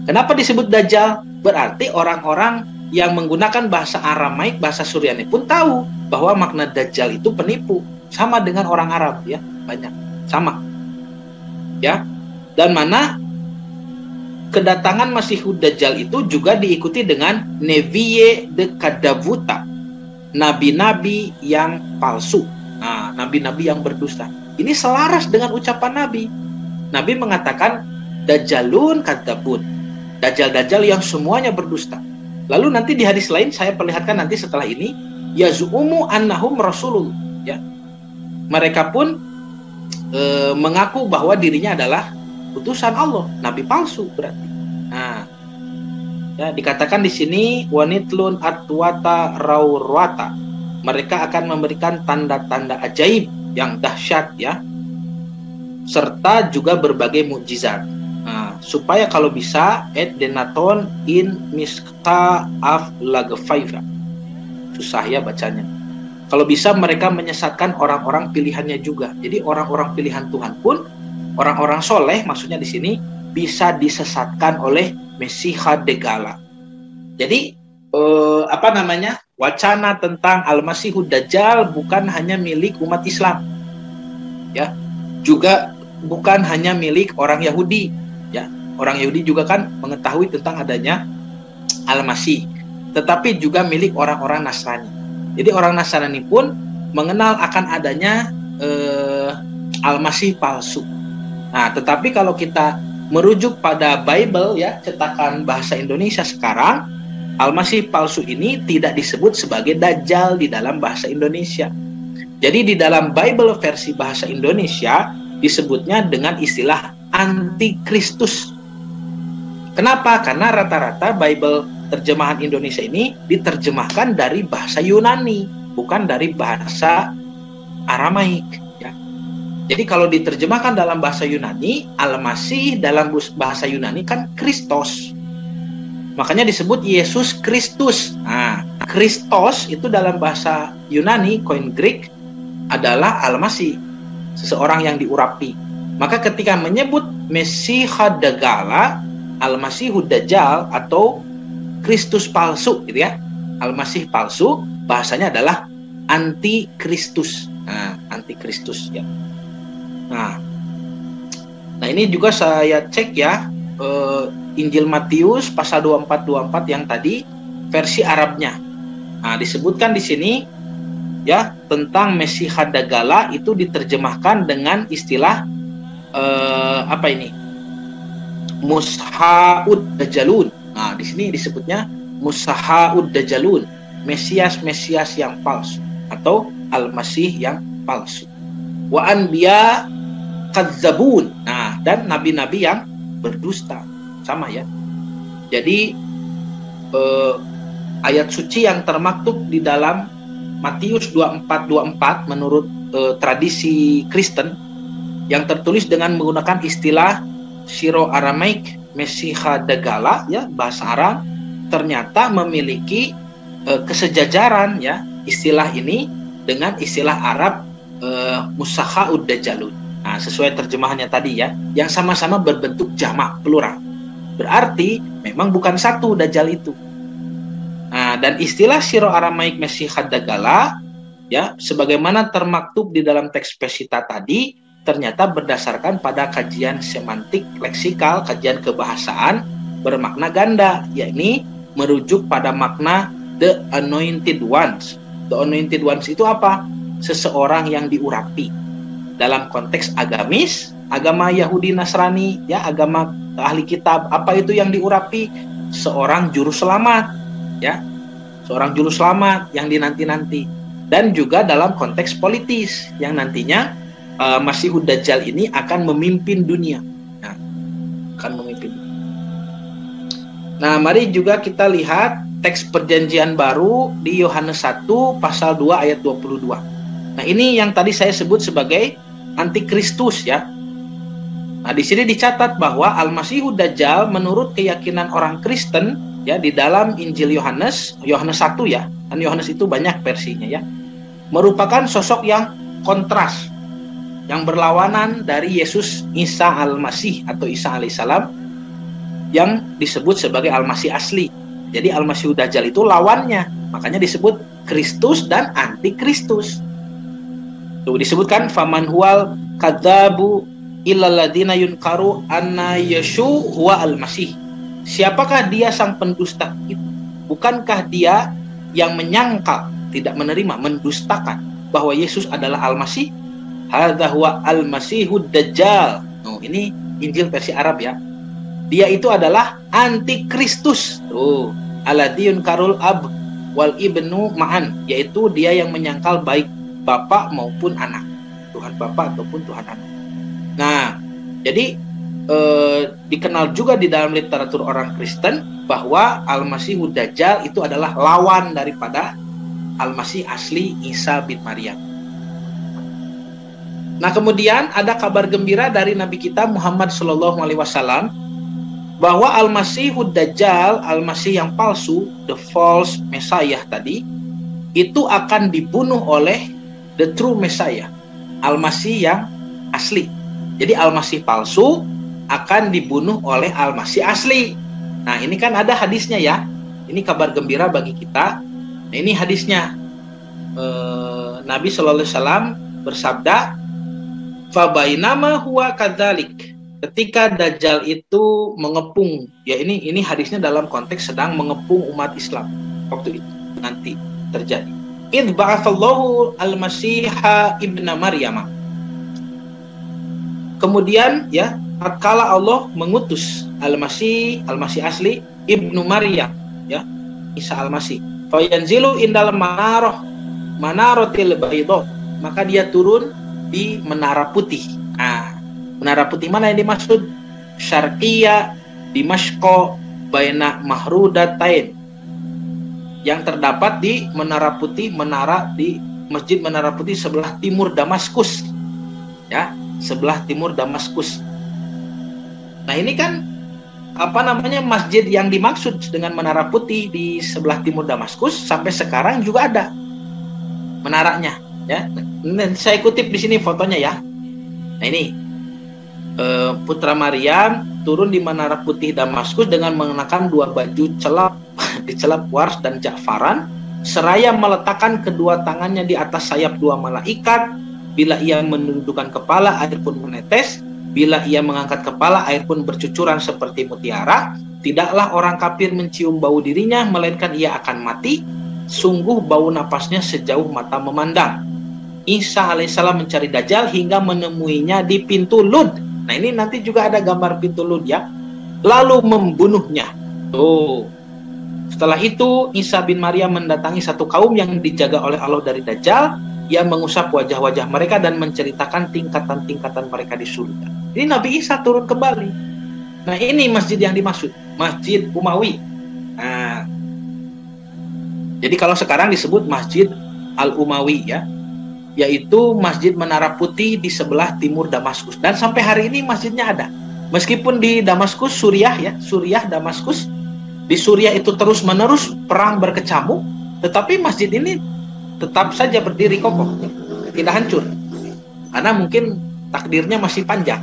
Kenapa disebut Dajjal? Berarti orang-orang yang menggunakan bahasa Aramaik, bahasa Suryani pun tahu bahwa makna Dajjal itu penipu. Sama dengan orang Arab, ya, banyak. Sama. Ya. Dan mana kedatangan Masihud Dajjal itu juga diikuti dengan Neviye de Kadavuta, nabi-nabi yang palsu, nabi-nabi yang berdusta. Ini selaras dengan ucapan Nabi. Nabi mengatakan Dajjalun Kadzabun, Dajjal-Dajjal yang semuanya berdusta. Lalu nanti di hadis lain saya perlihatkan nanti setelah ini, yazumu annahum rasulullah, ya. Mereka pun mengaku bahwa dirinya adalah utusan Allah, nabi palsu berarti. Nah, ya dikatakan di sini wanitlun atwata rawrata. Mereka akan memberikan tanda-tanda ajaib yang dahsyat, ya, serta juga berbagai mukjizat. Nah, supaya kalau bisa denaton in miska af lagfaifa. Susah ya bacanya. Kalau bisa mereka menyesatkan orang-orang pilihannya juga. Jadi orang-orang pilihan Tuhan pun, orang-orang soleh maksudnya di sini, bisa disesatkan oleh Mesiha Degala. Jadi wacana tentang Al-Masihud Dajjal bukan hanya milik umat Islam, ya, juga bukan hanya milik orang Yahudi, ya. Orang Yahudi juga kan mengetahui tentang adanya Al-Masih, tetapi juga milik orang-orang Nasrani. Jadi orang Nasrani pun mengenal akan adanya Al-Masih palsu. Nah, tetapi kalau kita merujuk pada Bible, ya, cetakan bahasa Indonesia sekarang, Al-Masih palsu ini tidak disebut sebagai Dajjal di dalam bahasa Indonesia. Jadi di dalam Bible versi bahasa Indonesia disebutnya dengan istilah Antikristus. Kenapa? Karena rata-rata Bible terjemahan Indonesia ini diterjemahkan dari bahasa Yunani, bukan dari bahasa Aramaik. Jadi kalau diterjemahkan dalam bahasa Yunani, Al-Masih dalam bahasa Yunani kan Kristos. Makanya disebut Yesus Kristus. Nah, Kristos itu dalam bahasa Yunani, koin Greek, adalah Al-Masih, seseorang yang diurapi. Maka ketika menyebut Mesiha Degala, Al-Masihud Dajjal atau Kristus palsu, gitu ya, Al-Masih palsu, bahasanya adalah Antikristus. Nah, Antikristus, ya. Nah, ini juga saya cek, ya, Injil Matius pasal 24 yang tadi versi Arabnya. Nah, disebutkan di sini, ya, tentang Mesiha Degala itu diterjemahkan dengan istilah Mushaud Dajjalun. Nah, di sini disebutnya Mushaud Dajjalun, Mesias yang palsu atau Al-Masih yang palsu. Wa anbiya kadzabun. Nah, dan nabi-nabi yang berdusta. Sama, ya. Jadi ayat suci yang termaktub di dalam Matius 24:24 menurut tradisi Kristen yang tertulis dengan menggunakan istilah Syro Aramaik Mesiha Degala, ya, bahasa Arab, ternyata memiliki kesejajaran, ya, istilah ini dengan istilah Arab Mushaud Dajjalun. Nah, sesuai terjemahannya tadi, ya, yang sama-sama berbentuk jamak plural. Berarti memang bukan satu Dajjal itu. Nah, dan istilah Syro Aramaik Mesiha Degala, ya, sebagaimana termaktub di dalam teks Pesita tadi, ternyata berdasarkan pada kajian semantik leksikal, kajian kebahasaan, bermakna ganda, yakni merujuk pada makna the anointed ones. The anointed ones itu apa? Seseorang yang diurapi. Dalam konteks agamis, agama Yahudi Nasrani, ya, agama ahli kitab, apa itu yang diurapi? Seorang juru selamat, ya, seorang juru selamat yang dinanti-nanti. Dan juga dalam konteks politis, yang nantinya Masihud Dajjal ini akan memimpin dunia. Nah, akan memimpin. Nah, mari juga kita lihat teks perjanjian baru di Yohanes 1 pasal 2 ayat 22. Nah, ini yang tadi saya sebut sebagai Antikristus, ya. Nah, di sini dicatat bahwa Al-Masihud Dajjal menurut keyakinan orang Kristen, ya, di dalam Injil Yohanes 1, ya. Dan Yohanes itu banyak versinya, ya. Merupakan sosok yang kontras, yang berlawanan dari Yesus Isa Al-Masih atau Isa alaihissalam yang disebut sebagai Al-Masih asli. Jadi Al-Masihud Dajjal itu lawannya, makanya disebut Kristus dan Antikristus. Tuh disebutkan faman huwal kadzabu illal ladzina yunkaru anna yashu huwa al-masih. siapakah dia sang pendusta itu? Bukankah dia yang menyangkal, tidak menerima, mendustakan bahwa Yesus adalah Al-Masih? Hadza huwa al-Masihud Dajjal. Oh, ini Injil versi Arab ya. Dia itu adalah antikristus. Tuh, aladiyun karul ab wal ibnu ma'an, yaitu dia yang menyangkal baik bapak maupun anak, Tuhan bapak ataupun Tuhan anak. Nah, jadi dikenal juga di dalam literatur orang Kristen bahwa Al-Masihud Dajjal itu adalah lawan daripada Al-Masih asli Isa bin Maryam. Nah, kemudian ada kabar gembira dari Nabi kita Muhammad SAW bahwa Al-Masihud Dajjal, Al-Masih yang palsu, the false Messiah tadi, itu akan dibunuh oleh the true Messiah, Al-Masih yang asli. Jadi Al-Masih palsu akan dibunuh oleh Al-Masih asli. Nah, ini kan ada hadisnya ya. Ini kabar gembira bagi kita. Nah, ini hadisnya. Nabi SAW bersabda, "Fabainama huwa kadzalik." Ketika Dajjal itu mengepung, ya ini hadisnya dalam konteks sedang mengepung umat Islam waktu itu nanti terjadi. Idz ba'atsallahu al-Masiha ibna Maryam. Kemudian ya, tatkala Allah mengutus Al-Masih asli ibnu Maryam, ya, Isa Al-Masih. Fa yanzilu indal manaratil baydha, maka dia turun di menara putih. Nah, menara putih mana yang dimaksud? Syarqiyah Dimashq baina mahrudatain, yang terdapat di menara putih, di Masjid Menara Putih sebelah timur Damaskus, ya, sebelah timur Damaskus. Nah, ini kan masjid yang dimaksud dengan menara putih di sebelah timur Damaskus sampai sekarang juga ada menaranya, ya. Dan saya kutip di sini fotonya ya. Nah, ini putra Maryam turun di menara putih Damaskus dengan mengenakan dua baju dicelap wars dan ja'faran, seraya meletakkan kedua tangannya di atas sayap dua malaikat. Bila ia menundukkan kepala, air pun menetes. Bila ia mengangkat kepala, air pun bercucuran seperti mutiara. Tidaklah orang kafir mencium bau dirinya, melainkan ia akan mati. Sungguh bau napasnya sejauh mata memandang. Isa alaihissalam mencari Dajjal hingga menemuinya di pintu Lud. Nah, ini nanti juga ada gambar pintu Lud ya. Lalu membunuhnya. Tuh. Setelah itu Isa bin Maryam mendatangi satu kaum yang dijaga oleh Allah dari Dajjal. Ia mengusap wajah-wajah mereka dan menceritakan tingkatan-tingkatan mereka di surga. Ini Nabi Isa turun kembali. Nah, ini masjid yang dimaksud, Masjid Umawi. Nah, jadi kalau sekarang disebut Masjid Al-Umawi ya, yaitu Masjid Menara Putih di sebelah timur Damaskus. Dan sampai hari ini masjidnya ada. Meskipun di Damaskus, Suriah ya, Suriah, Damaskus, di Suriah itu terus-menerus perang berkecamuk, tetapi masjid ini tetap saja berdiri kokoh, tidak hancur, karena mungkin takdirnya masih panjang.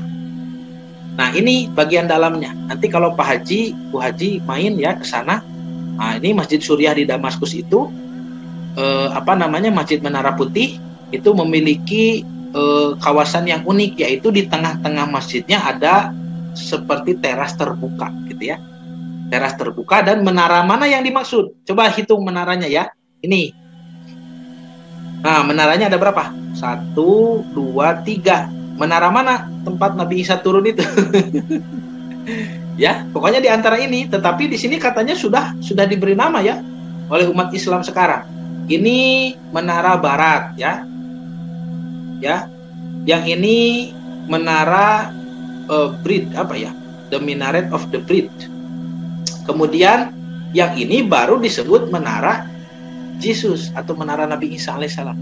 Nah, ini bagian dalamnya. Nanti kalau Pak Haji, Bu Haji main ya ke sana. Nah, ini Masjid Suriah di Damaskus itu, Masjid Menara Putih itu memiliki kawasan yang unik, yaitu di tengah-tengah masjidnya ada seperti teras terbuka, gitu ya. Teras terbuka. Dan menara mana yang dimaksud? Coba hitung menaranya ya. Ini. Nah, menaranya ada berapa? 1, 2, 3. Menara mana tempat Nabi Isa turun itu? Ya, pokoknya di antara ini. Tetapi di sini katanya sudah diberi nama ya oleh umat Islam sekarang. Ini menara barat ya. Ya. Yang ini menara bridge The Minaret of the Bridge. Kemudian yang ini baru disebut menara Yesus atau menara Nabi Isa alaihissalam.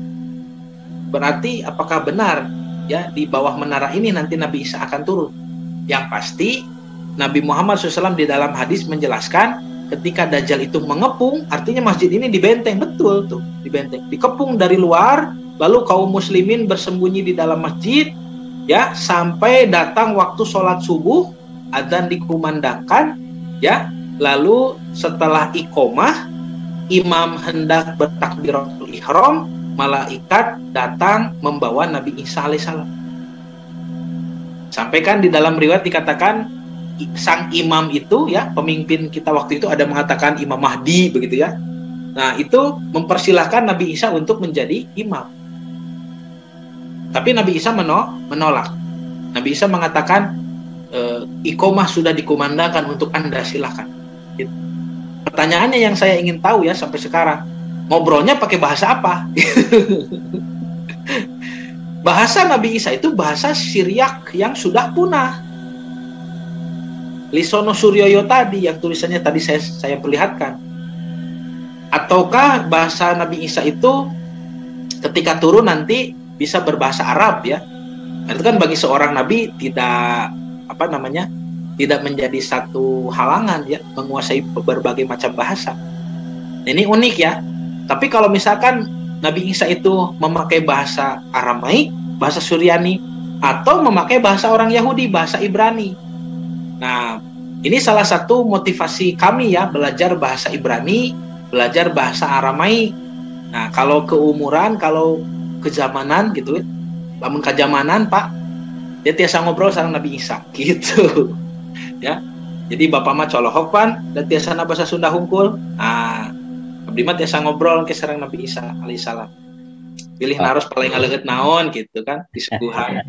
Berarti apakah benar ya di bawah menara ini nanti Nabi Isa akan turun? Yang pasti Nabi Muhammad SAW di dalam hadis menjelaskan ketika Dajjal itu mengepung, artinya masjid ini dibenteng, betul tuh, dibenteng, dikepung dari luar, lalu kaum muslimin bersembunyi di dalam masjid ya sampai datang waktu sholat subuh, adzan dikumandangkan ya, lalu setelah iqomah imam hendak bertakbiratul ihram, malaikat datang membawa Nabi Isa alaihissalam. Sampaikan di dalam riwayat dikatakan sang imam itu ya, pemimpin kita waktu itu ada mengatakan Imam Mahdi begitu ya. Nah, itu mempersilahkan Nabi Isa untuk menjadi imam. Tapi Nabi Isa menolak. Nabi Isa mengatakan, iqomah sudah dikumandangkan untuk Anda, silakan. Gitu. Pertanyaannya yang saya ingin tahu ya sampai sekarang, ngobrolnya pakai bahasa apa? Bahasa Nabi Isa itu bahasa Syriak yang sudah punah. Lisono Suryoyo tadi yang tulisannya tadi saya perlihatkan. Ataukah bahasa Nabi Isa itu ketika turun nanti bisa berbahasa Arab ya? Nah, itu kan bagi seorang nabi tidak tidak menjadi satu halangan ya, menguasai berbagai macam bahasa. Ini unik ya. Tapi kalau misalkan Nabi Isa itu memakai bahasa Aramaik, bahasa Suryani, atau memakai bahasa orang Yahudi, bahasa Ibrani. Nah, ini salah satu motivasi kami ya, belajar bahasa Ibrani, belajar bahasa Aramaik. Nah, kalau keumuran, kalau kezamanan gitu, lamun kejamanan Pak, dia tiasa ngobrol sama Nabi Isa gitu. Ya. Jadi Bapak mah colohok pan, dan tiasa bahasa Sunda hungkul. Nah, abdi mah tiasa ngobrol ke sareng Nabi Isa alaihissalam. Pilih naros paling aleut naon gitu kan, disuguhan.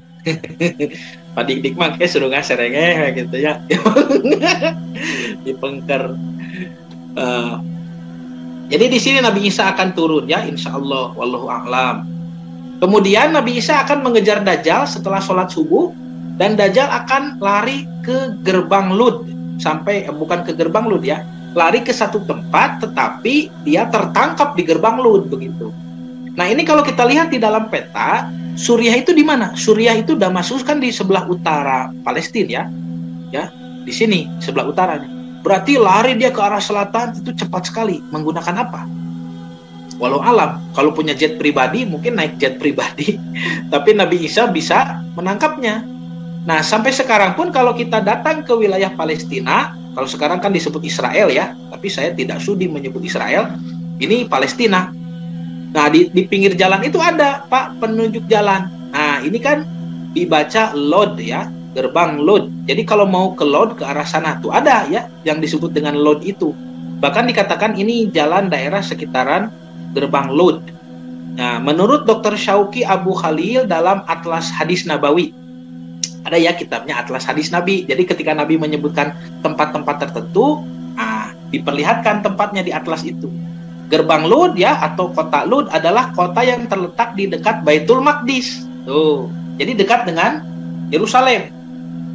Padik-dik mah ke suruh ngaserenge gitu ya. Dipengker. Jadi di sini Nabi Isa akan turun ya, insyaallah, wallahu a'lam. Kemudian Nabi Isa akan mengejar Dajjal setelah sholat subuh, dan Dajjal akan lari ke gerbang Lud, sampai bukan ke gerbang Lud ya, lari ke satu tempat, tetapi dia tertangkap di gerbang Lud begitu. Nah, ini kalau kita lihat di dalam peta, Suriah itu di mana? Suriah itu Damaskus kan di sebelah utara Palestina ya, di sini sebelah utaranya. Berarti lari dia ke arah selatan itu cepat sekali. Menggunakan apa? Walau alam, kalau punya jet pribadi mungkin naik jet pribadi, tapi Nabi Isa bisa menangkapnya. Nah, sampai sekarang pun kalau kita datang ke wilayah Palestina, kalau sekarang kan disebut Israel ya, tapi saya tidak sudi menyebut Israel, ini Palestina. Nah, di pinggir jalan itu ada Pak penunjuk jalan. Nah, ini kan dibaca Lod ya, gerbang Lod. Jadi kalau mau ke Lod, ke arah sana tuh ada ya yang disebut dengan Lod itu. Bahkan dikatakan ini jalan daerah sekitaran gerbang Lud. Nah, menurut Dr. Syauqi Abu Khalil dalam Atlas Hadis Nabawi, ada ya kitabnya Atlas Hadis Nabi. Jadi ketika Nabi menyebutkan tempat-tempat tertentu, diperlihatkan tempatnya di atlas itu. Gerbang Lud ya, atau kota Lud adalah kota yang terletak di dekat Baitul Maqdis. Tuh, jadi dekat dengan Yerusalem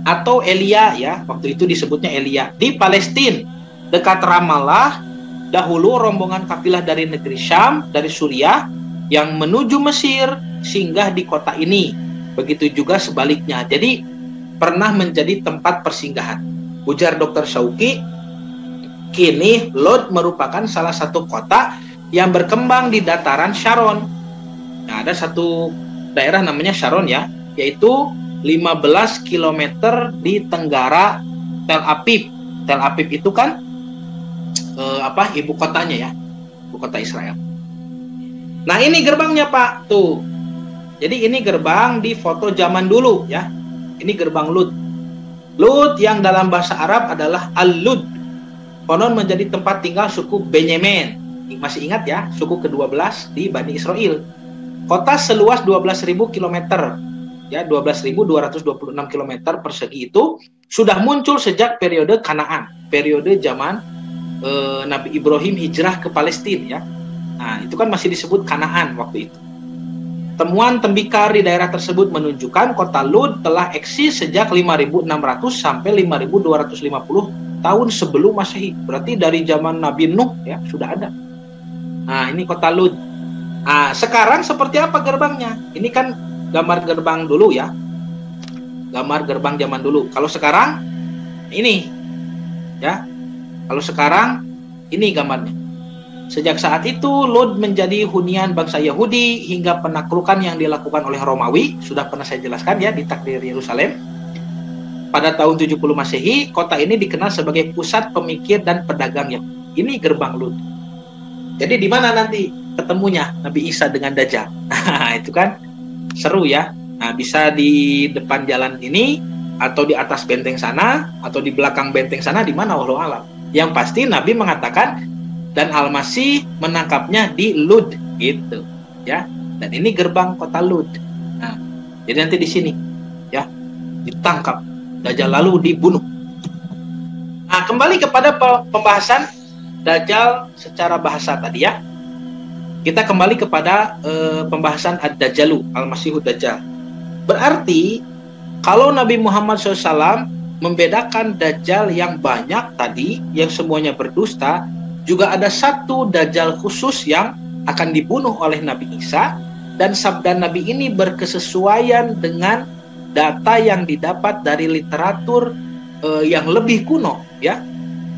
atau Elia ya, waktu itu disebutnya Elia di Palestina, dekat Ramallah. Dahulu rombongan kafilah dari negeri Syam, dari Suriah, yang menuju Mesir, singgah di kota ini. Begitu juga sebaliknya. Jadi, pernah menjadi tempat persinggahan. Ujar Dr. Syauqi, kini Lod merupakan salah satu kota yang berkembang di dataran Sharon. Nah, ada satu daerah namanya Sharon ya, yaitu 15 km di tenggara Tel Aviv. Tel Aviv itu kan ibu kotanya ya, ibu kota Israel. Nah, ini gerbangnya Pak, tuh. Jadi ini gerbang di foto zaman dulu ya. Ini gerbang Lud. Lud yang dalam bahasa Arab adalah Al-Lud. Konon menjadi tempat tinggal suku Benyamin. Masih ingat ya, suku ke-12 di Bani Israel. Kota seluas 12.000 km. Ya, 12.226 km persegi itu sudah muncul sejak periode Kanaan, periode zaman Nabi Ibrahim hijrah ke Palestina ya. Nah, itu kan masih disebut Kanaan waktu itu. Temuan tembikar di daerah tersebut menunjukkan kota Lud telah eksis sejak 5.600 sampai 5.250 tahun sebelum Masehi. Berarti dari zaman Nabi Nuh ya sudah ada. Nah, ini kota Lud. Nah, sekarang seperti apa gerbangnya? Ini kan gambar gerbang dulu ya. Gambar gerbang zaman dulu. Kalau sekarang ini ya. Kalau sekarang, ini gambarnya. Sejak saat itu, Lud menjadi hunian bangsa Yahudi hingga penaklukan yang dilakukan oleh Romawi. Sudah pernah saya jelaskan ya di Takdir Yerusalem. Pada tahun 70 Masehi, kota ini dikenal sebagai pusat pemikir dan pedagang Yahudi. Ini gerbang Lud. Jadi di mana nanti ketemunya Nabi Isa dengan Dajjal? Nah, itu kan seru ya. Nah, bisa di depan jalan ini, atau di atas benteng sana atau di belakang benteng sana, di mana wallahu alam. Yang pasti Nabi mengatakan dan Al-Masih menangkapnya di Lud gitu ya. Dan ini gerbang kota Lud. Nah, jadi nanti di sini ya ditangkap Dajjal lalu dibunuh. Nah, kembali kepada pembahasan Dajjal secara bahasa tadi ya. Kita kembali kepada pembahasan Ad-Dajjalu, Al-Masihud Dajjal. Berarti kalau Nabi Muhammad SAW membedakan Dajjal yang banyak tadi, yang semuanya berdusta, juga ada satu Dajjal khusus yang akan dibunuh oleh Nabi Isa, dan sabda Nabi ini berkesesuaian dengan data yang didapat dari literatur yang lebih kuno, ya,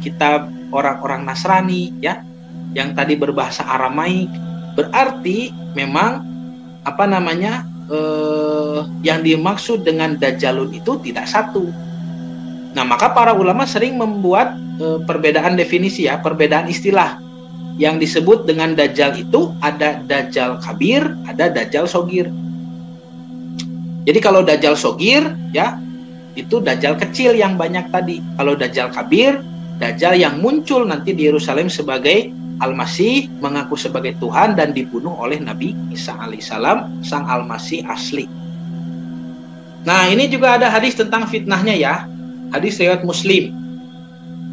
kitab orang-orang Nasrani, ya, yang tadi berbahasa Aramaik. Berarti memang yang dimaksud dengan Dajjalun itu tidak satu. Nah, maka para ulama sering membuat perbedaan definisi ya, perbedaan istilah. Yang disebut dengan Dajjal itu ada Dajjal Kabir, ada Dajjal Sogir. Jadi kalau Dajjal Sogir ya, itu Dajjal kecil yang banyak tadi. Kalau Dajjal Kabir, Dajjal yang muncul nanti di Yerusalem sebagai Al-Masih, mengaku sebagai Tuhan dan dibunuh oleh Nabi Isa alaihissalam, sang Al-Masih asli. Nah, ini juga ada hadis tentang fitnahnya ya. Hadis riwayat Muslim.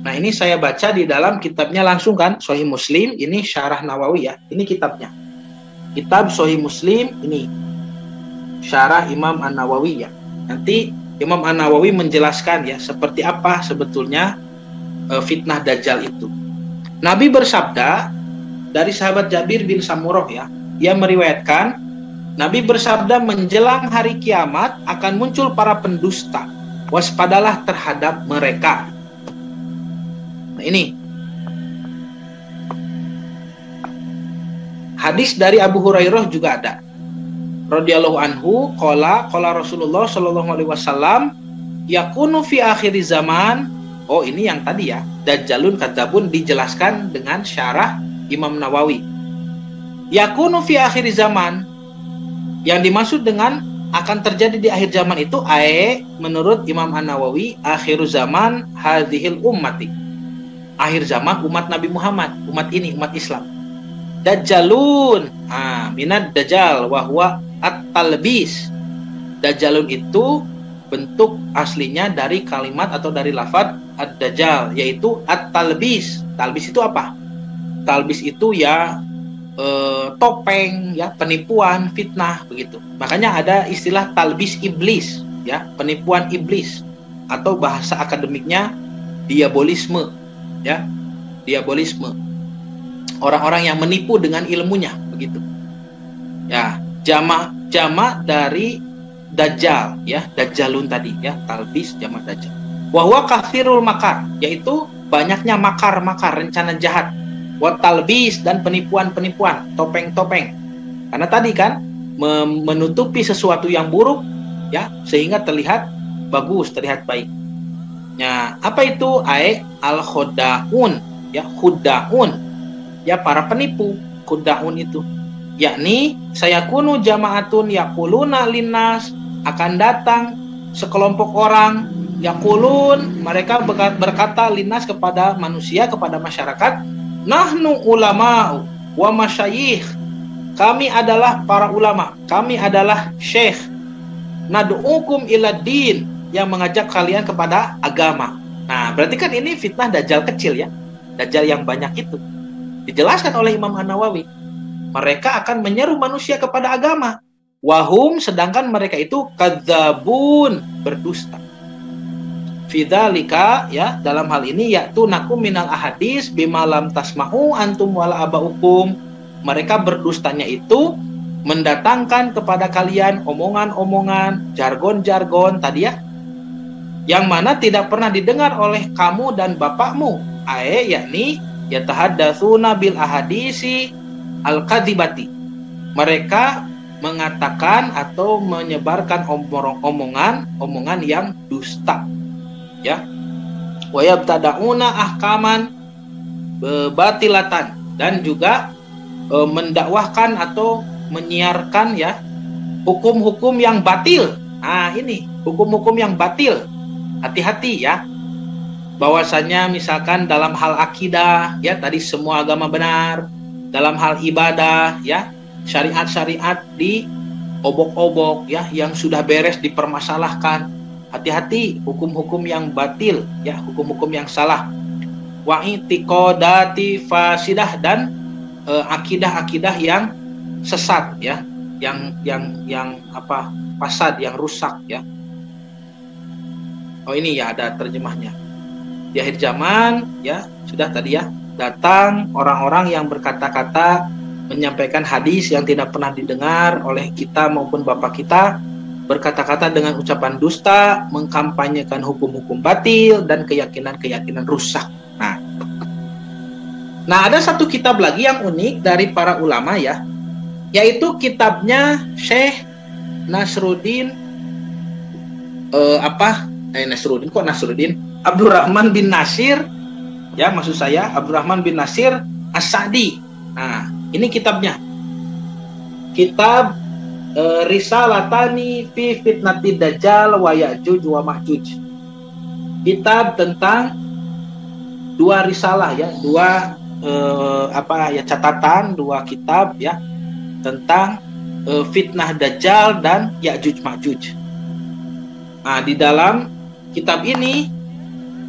Nah, ini saya baca di dalam kitabnya langsung kan, Sahih Muslim, ini Syarah Nawawi ya. Ini kitabnya. Kitab Sahih Muslim ini Syarah Imam An-Nawawi ya. Nanti Imam An-Nawawi menjelaskan ya seperti apa sebetulnya fitnah Dajjal itu. Nabi bersabda dari sahabat Jabir bin Samurah ya, dia meriwayatkan Nabi bersabda menjelang hari kiamat akan muncul para pendusta. Waspadalah terhadap mereka. Nah, ini hadis dari Abu Hurairah juga ada. Radhiyallahu anhu qala Rasulullah sallallahu alaihi wasallam yakunu fi akhir zaman. Oh, ini yang tadi ya, Dajjalun kadzabun dijelaskan dengan syarah Imam Nawawi. Yakunu fi akhir zaman, yang dimaksud dengan akan terjadi di akhir zaman itu menurut Imam An-Nawawi akhir zaman hadhil ummati. Akhir zaman umat Nabi Muhammad, umat ini, umat Islam. Dajjalun, minad dajjal wa huwa at-talbis. Dajjalun itu bentuk aslinya dari kalimat atau dari lafaz ad-dajjal, yaitu at-talbis. Talbis itu apa? Talbis itu ya topeng ya, penipuan, fitnah begitu. Makanya ada istilah talbis iblis ya, penipuan iblis, atau bahasa akademiknya diabolisme ya, diabolisme. Orang-orang yang menipu dengan ilmunya begitu. Ya, jamak dari dajjal ya, dajjalun tadi ya, talbis jamak dajjal. Wa huwa kathirul makar, yaitu banyaknya makar-makar, rencana jahat. Wa talbis, dan penipuan-penipuan, topeng-topeng. Karena tadi kan menutupi sesuatu yang buruk ya, sehingga terlihat bagus, terlihat baik. Nah, apa itu? Al-khudaun ya, khudaun ya, para penipu. Khudaun itu yakni sayakunu jama'atun yaquluna linnas, akan datang sekelompok orang yaqulun, mereka berkata linnas, kepada manusia, kepada masyarakat, nahnu ulama'u wa masyayikh, kami adalah para ulama, kami adalah syekh, nad'ukum ila din, yang mengajak kalian kepada agama. Nah, berarti kan ini fitnah Dajjal kecil ya, Dajjal yang banyak itu. Dijelaskan oleh Imam An-Nawawi, mereka akan menyeru manusia kepada agama. Wahum, sedangkan mereka itu kadzabun, berdusta. Fidzalika ya, dalam hal ini yaitu nakum minal ahadis bima lam tasma'u antum wala abaukum. Mereka berdustanya itu mendatangkan kepada kalian omongan-omongan, jargon-jargon tadi ya, yang mana tidak pernah didengar oleh kamu dan bapakmu. Yakni yatahaddatsuna bil ahadisi al-kadzibati. Mereka mengatakan atau menyebarkan omongan yang dusta. Ya. Wa yabtada'una ahkaman batilatan, dan juga mendakwahkan atau menyiarkan ya hukum-hukum yang batil. Nah, ini hukum-hukum yang batil. Hati-hati ya. Bahwasanya misalkan dalam hal akidah, ya tadi semua agama benar. Dalam hal ibadah, ya syariat-syariat di obok-obok, ya yang sudah beres dipermasalahkan. Hati-hati hukum-hukum yang batil, ya hukum-hukum yang salah. Wa i'tiqadati fasidah, dan akidah-akidah yang sesat, ya yang apa, fasad, yang rusak, ya. Oh, ini ya ada terjemahnya. Di akhir zaman, ya sudah tadi ya, datang orang-orang yang berkata-kata, menyampaikan hadis yang tidak pernah didengar oleh kita maupun bapak kita, berkata-kata dengan ucapan dusta, mengkampanyekan hukum-hukum batil dan keyakinan-keyakinan rusak. Nah, ada satu kitab lagi yang unik dari para ulama, ya, yaitu kitabnya Syekh Nasruddin Abdurrahman bin Nasir, ya maksud saya Abdurrahman bin Nasir As-Sa'di. Nah, ini kitabnya. Kitab Risalatani fi fitnati Dajjal wa Ya'juj wa Ma'juj. Kitab tentang dua risalah, ya, dua catatan, dua kitab, ya, tentang fitnah Dajjal dan Ya'juj Ma'juj. Nah, di dalam kitab ini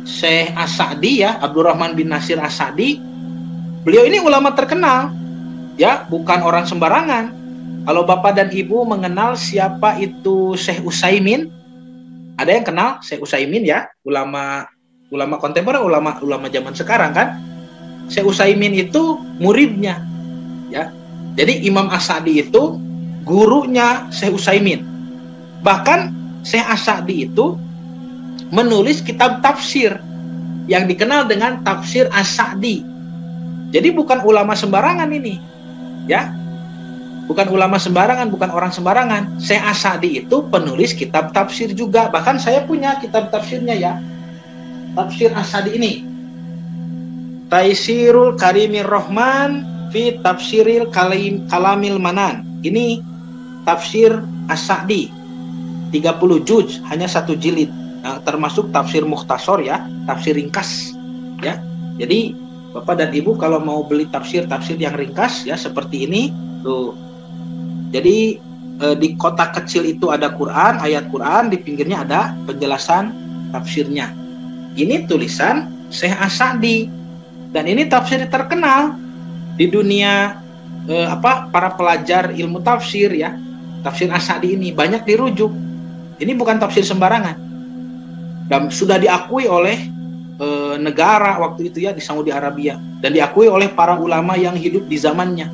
Syekh As-Sa'di, ya, Abdurrahman bin Nasir As-Sa'di, beliau ini ulama terkenal, ya, bukan orang sembarangan. Kalau Bapak dan Ibu mengenal siapa itu Syekh Utsaimin, ada yang kenal Syekh Utsaimin, ya, ulama kontemporer, ulama zaman sekarang kan. Syekh Utsaimin itu muridnya, ya. Jadi Imam As-Sa'di itu gurunya Syekh Utsaimin. Bahkan Syekh As-Sa'di itu menulis kitab tafsir yang dikenal dengan tafsir As-Sa'di. Jadi bukan ulama sembarangan ini, ya. Bukan ulama sembarangan, bukan orang sembarangan. Syekh As-Sa'di itu penulis kitab tafsir juga. Bahkan saya punya kitab tafsirnya, ya. Tafsir As-Sa'di ini. Taisirul Karimir Rahman fi Tafsiril Kalamil Manan. Ini tafsir As-Sa'di. 30 juz, hanya 1 jilid. Nah, termasuk tafsir mukhtasar, ya, tafsir ringkas, ya. Jadi Bapak dan Ibu kalau mau beli tafsir yang ringkas, ya, seperti ini tuh. Jadi di kotak kecil itu ada Quran, ayat Quran, di pinggirnya ada penjelasan tafsirnya. Ini tulisan Syekh As-Sa'di, dan ini tafsir terkenal di dunia para pelajar ilmu tafsir, ya. Tafsir As-Sa'di ini banyak dirujuk. Ini bukan tafsir sembarangan. Dan sudah diakui oleh negara waktu itu, ya, di Saudi Arabia, dan diakui oleh para ulama yang hidup di zamannya.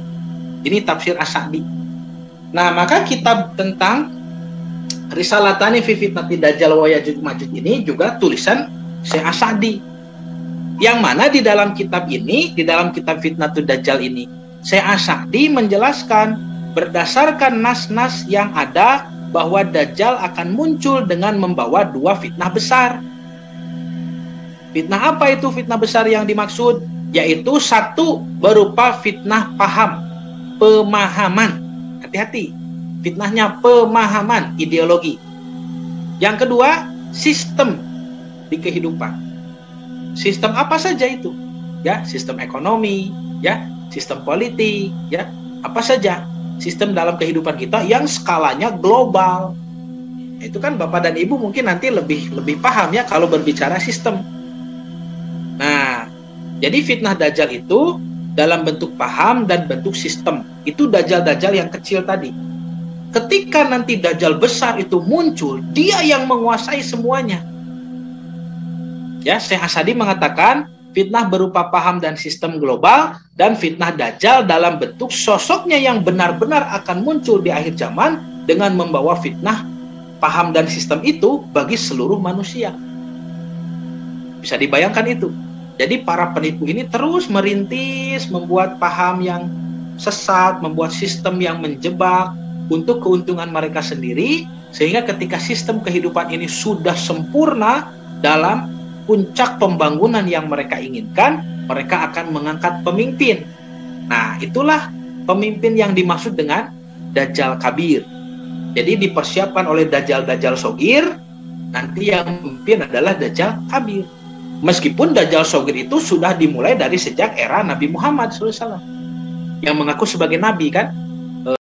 Ini tafsir As-Sa'di. Nah, maka kitab tentang Risalatani fi fitnati Dajjal wa Ya'juj Ma'juj ini juga tulisan Syekh As-Sa'di. Yang mana di dalam kitab ini, di dalam kitab Fitnatul Dajjal ini, Syekh As-Sa'di menjelaskan berdasarkan nas-nas yang ada bahwa Dajjal akan muncul dengan membawa 2 fitnah besar. Fitnah apa itu fitnah besar yang dimaksud? Yaitu 1 berupa fitnah paham, pemahaman. Hati-hati, fitnahnya pemahaman, ideologi. Yang kedua, sistem di kehidupan. Sistem apa saja itu? Ya, sistem ekonomi, ya, sistem politik, ya, apa saja sistem dalam kehidupan kita yang skalanya global. Itu kan Bapak dan Ibu mungkin nanti lebih paham, ya, kalau berbicara sistem. Nah, jadi fitnah Dajjal itu dalam bentuk paham dan bentuk sistem. Itu Dajjal-Dajjal yang kecil tadi. Ketika nanti Dajjal besar itu muncul, dia yang menguasai semuanya. Ya, Syekh As-Sa'di mengatakan fitnah berupa paham dan sistem global, dan fitnah Dajjal dalam bentuk sosoknya yang benar-benar akan muncul di akhir zaman dengan membawa fitnah paham dan sistem itu bagi seluruh manusia. Bisa dibayangkan itu. Jadi para penipu ini terus merintis, membuat paham yang sesat, membuat sistem yang menjebak untuk keuntungan mereka sendiri, sehingga ketika sistem kehidupan ini sudah sempurna dalam puncak pembangunan yang mereka inginkan, mereka akan mengangkat pemimpin. Nah, itulah pemimpin yang dimaksud dengan Dajjal Kabir. Jadi dipersiapkan oleh Dajjal Sogir, nanti yang memimpin adalah Dajjal Kabir. Meskipun Dajjal Sogir itu sudah dimulai dari sejak era Nabi Muhammad SAW, yang mengaku sebagai Nabi kan.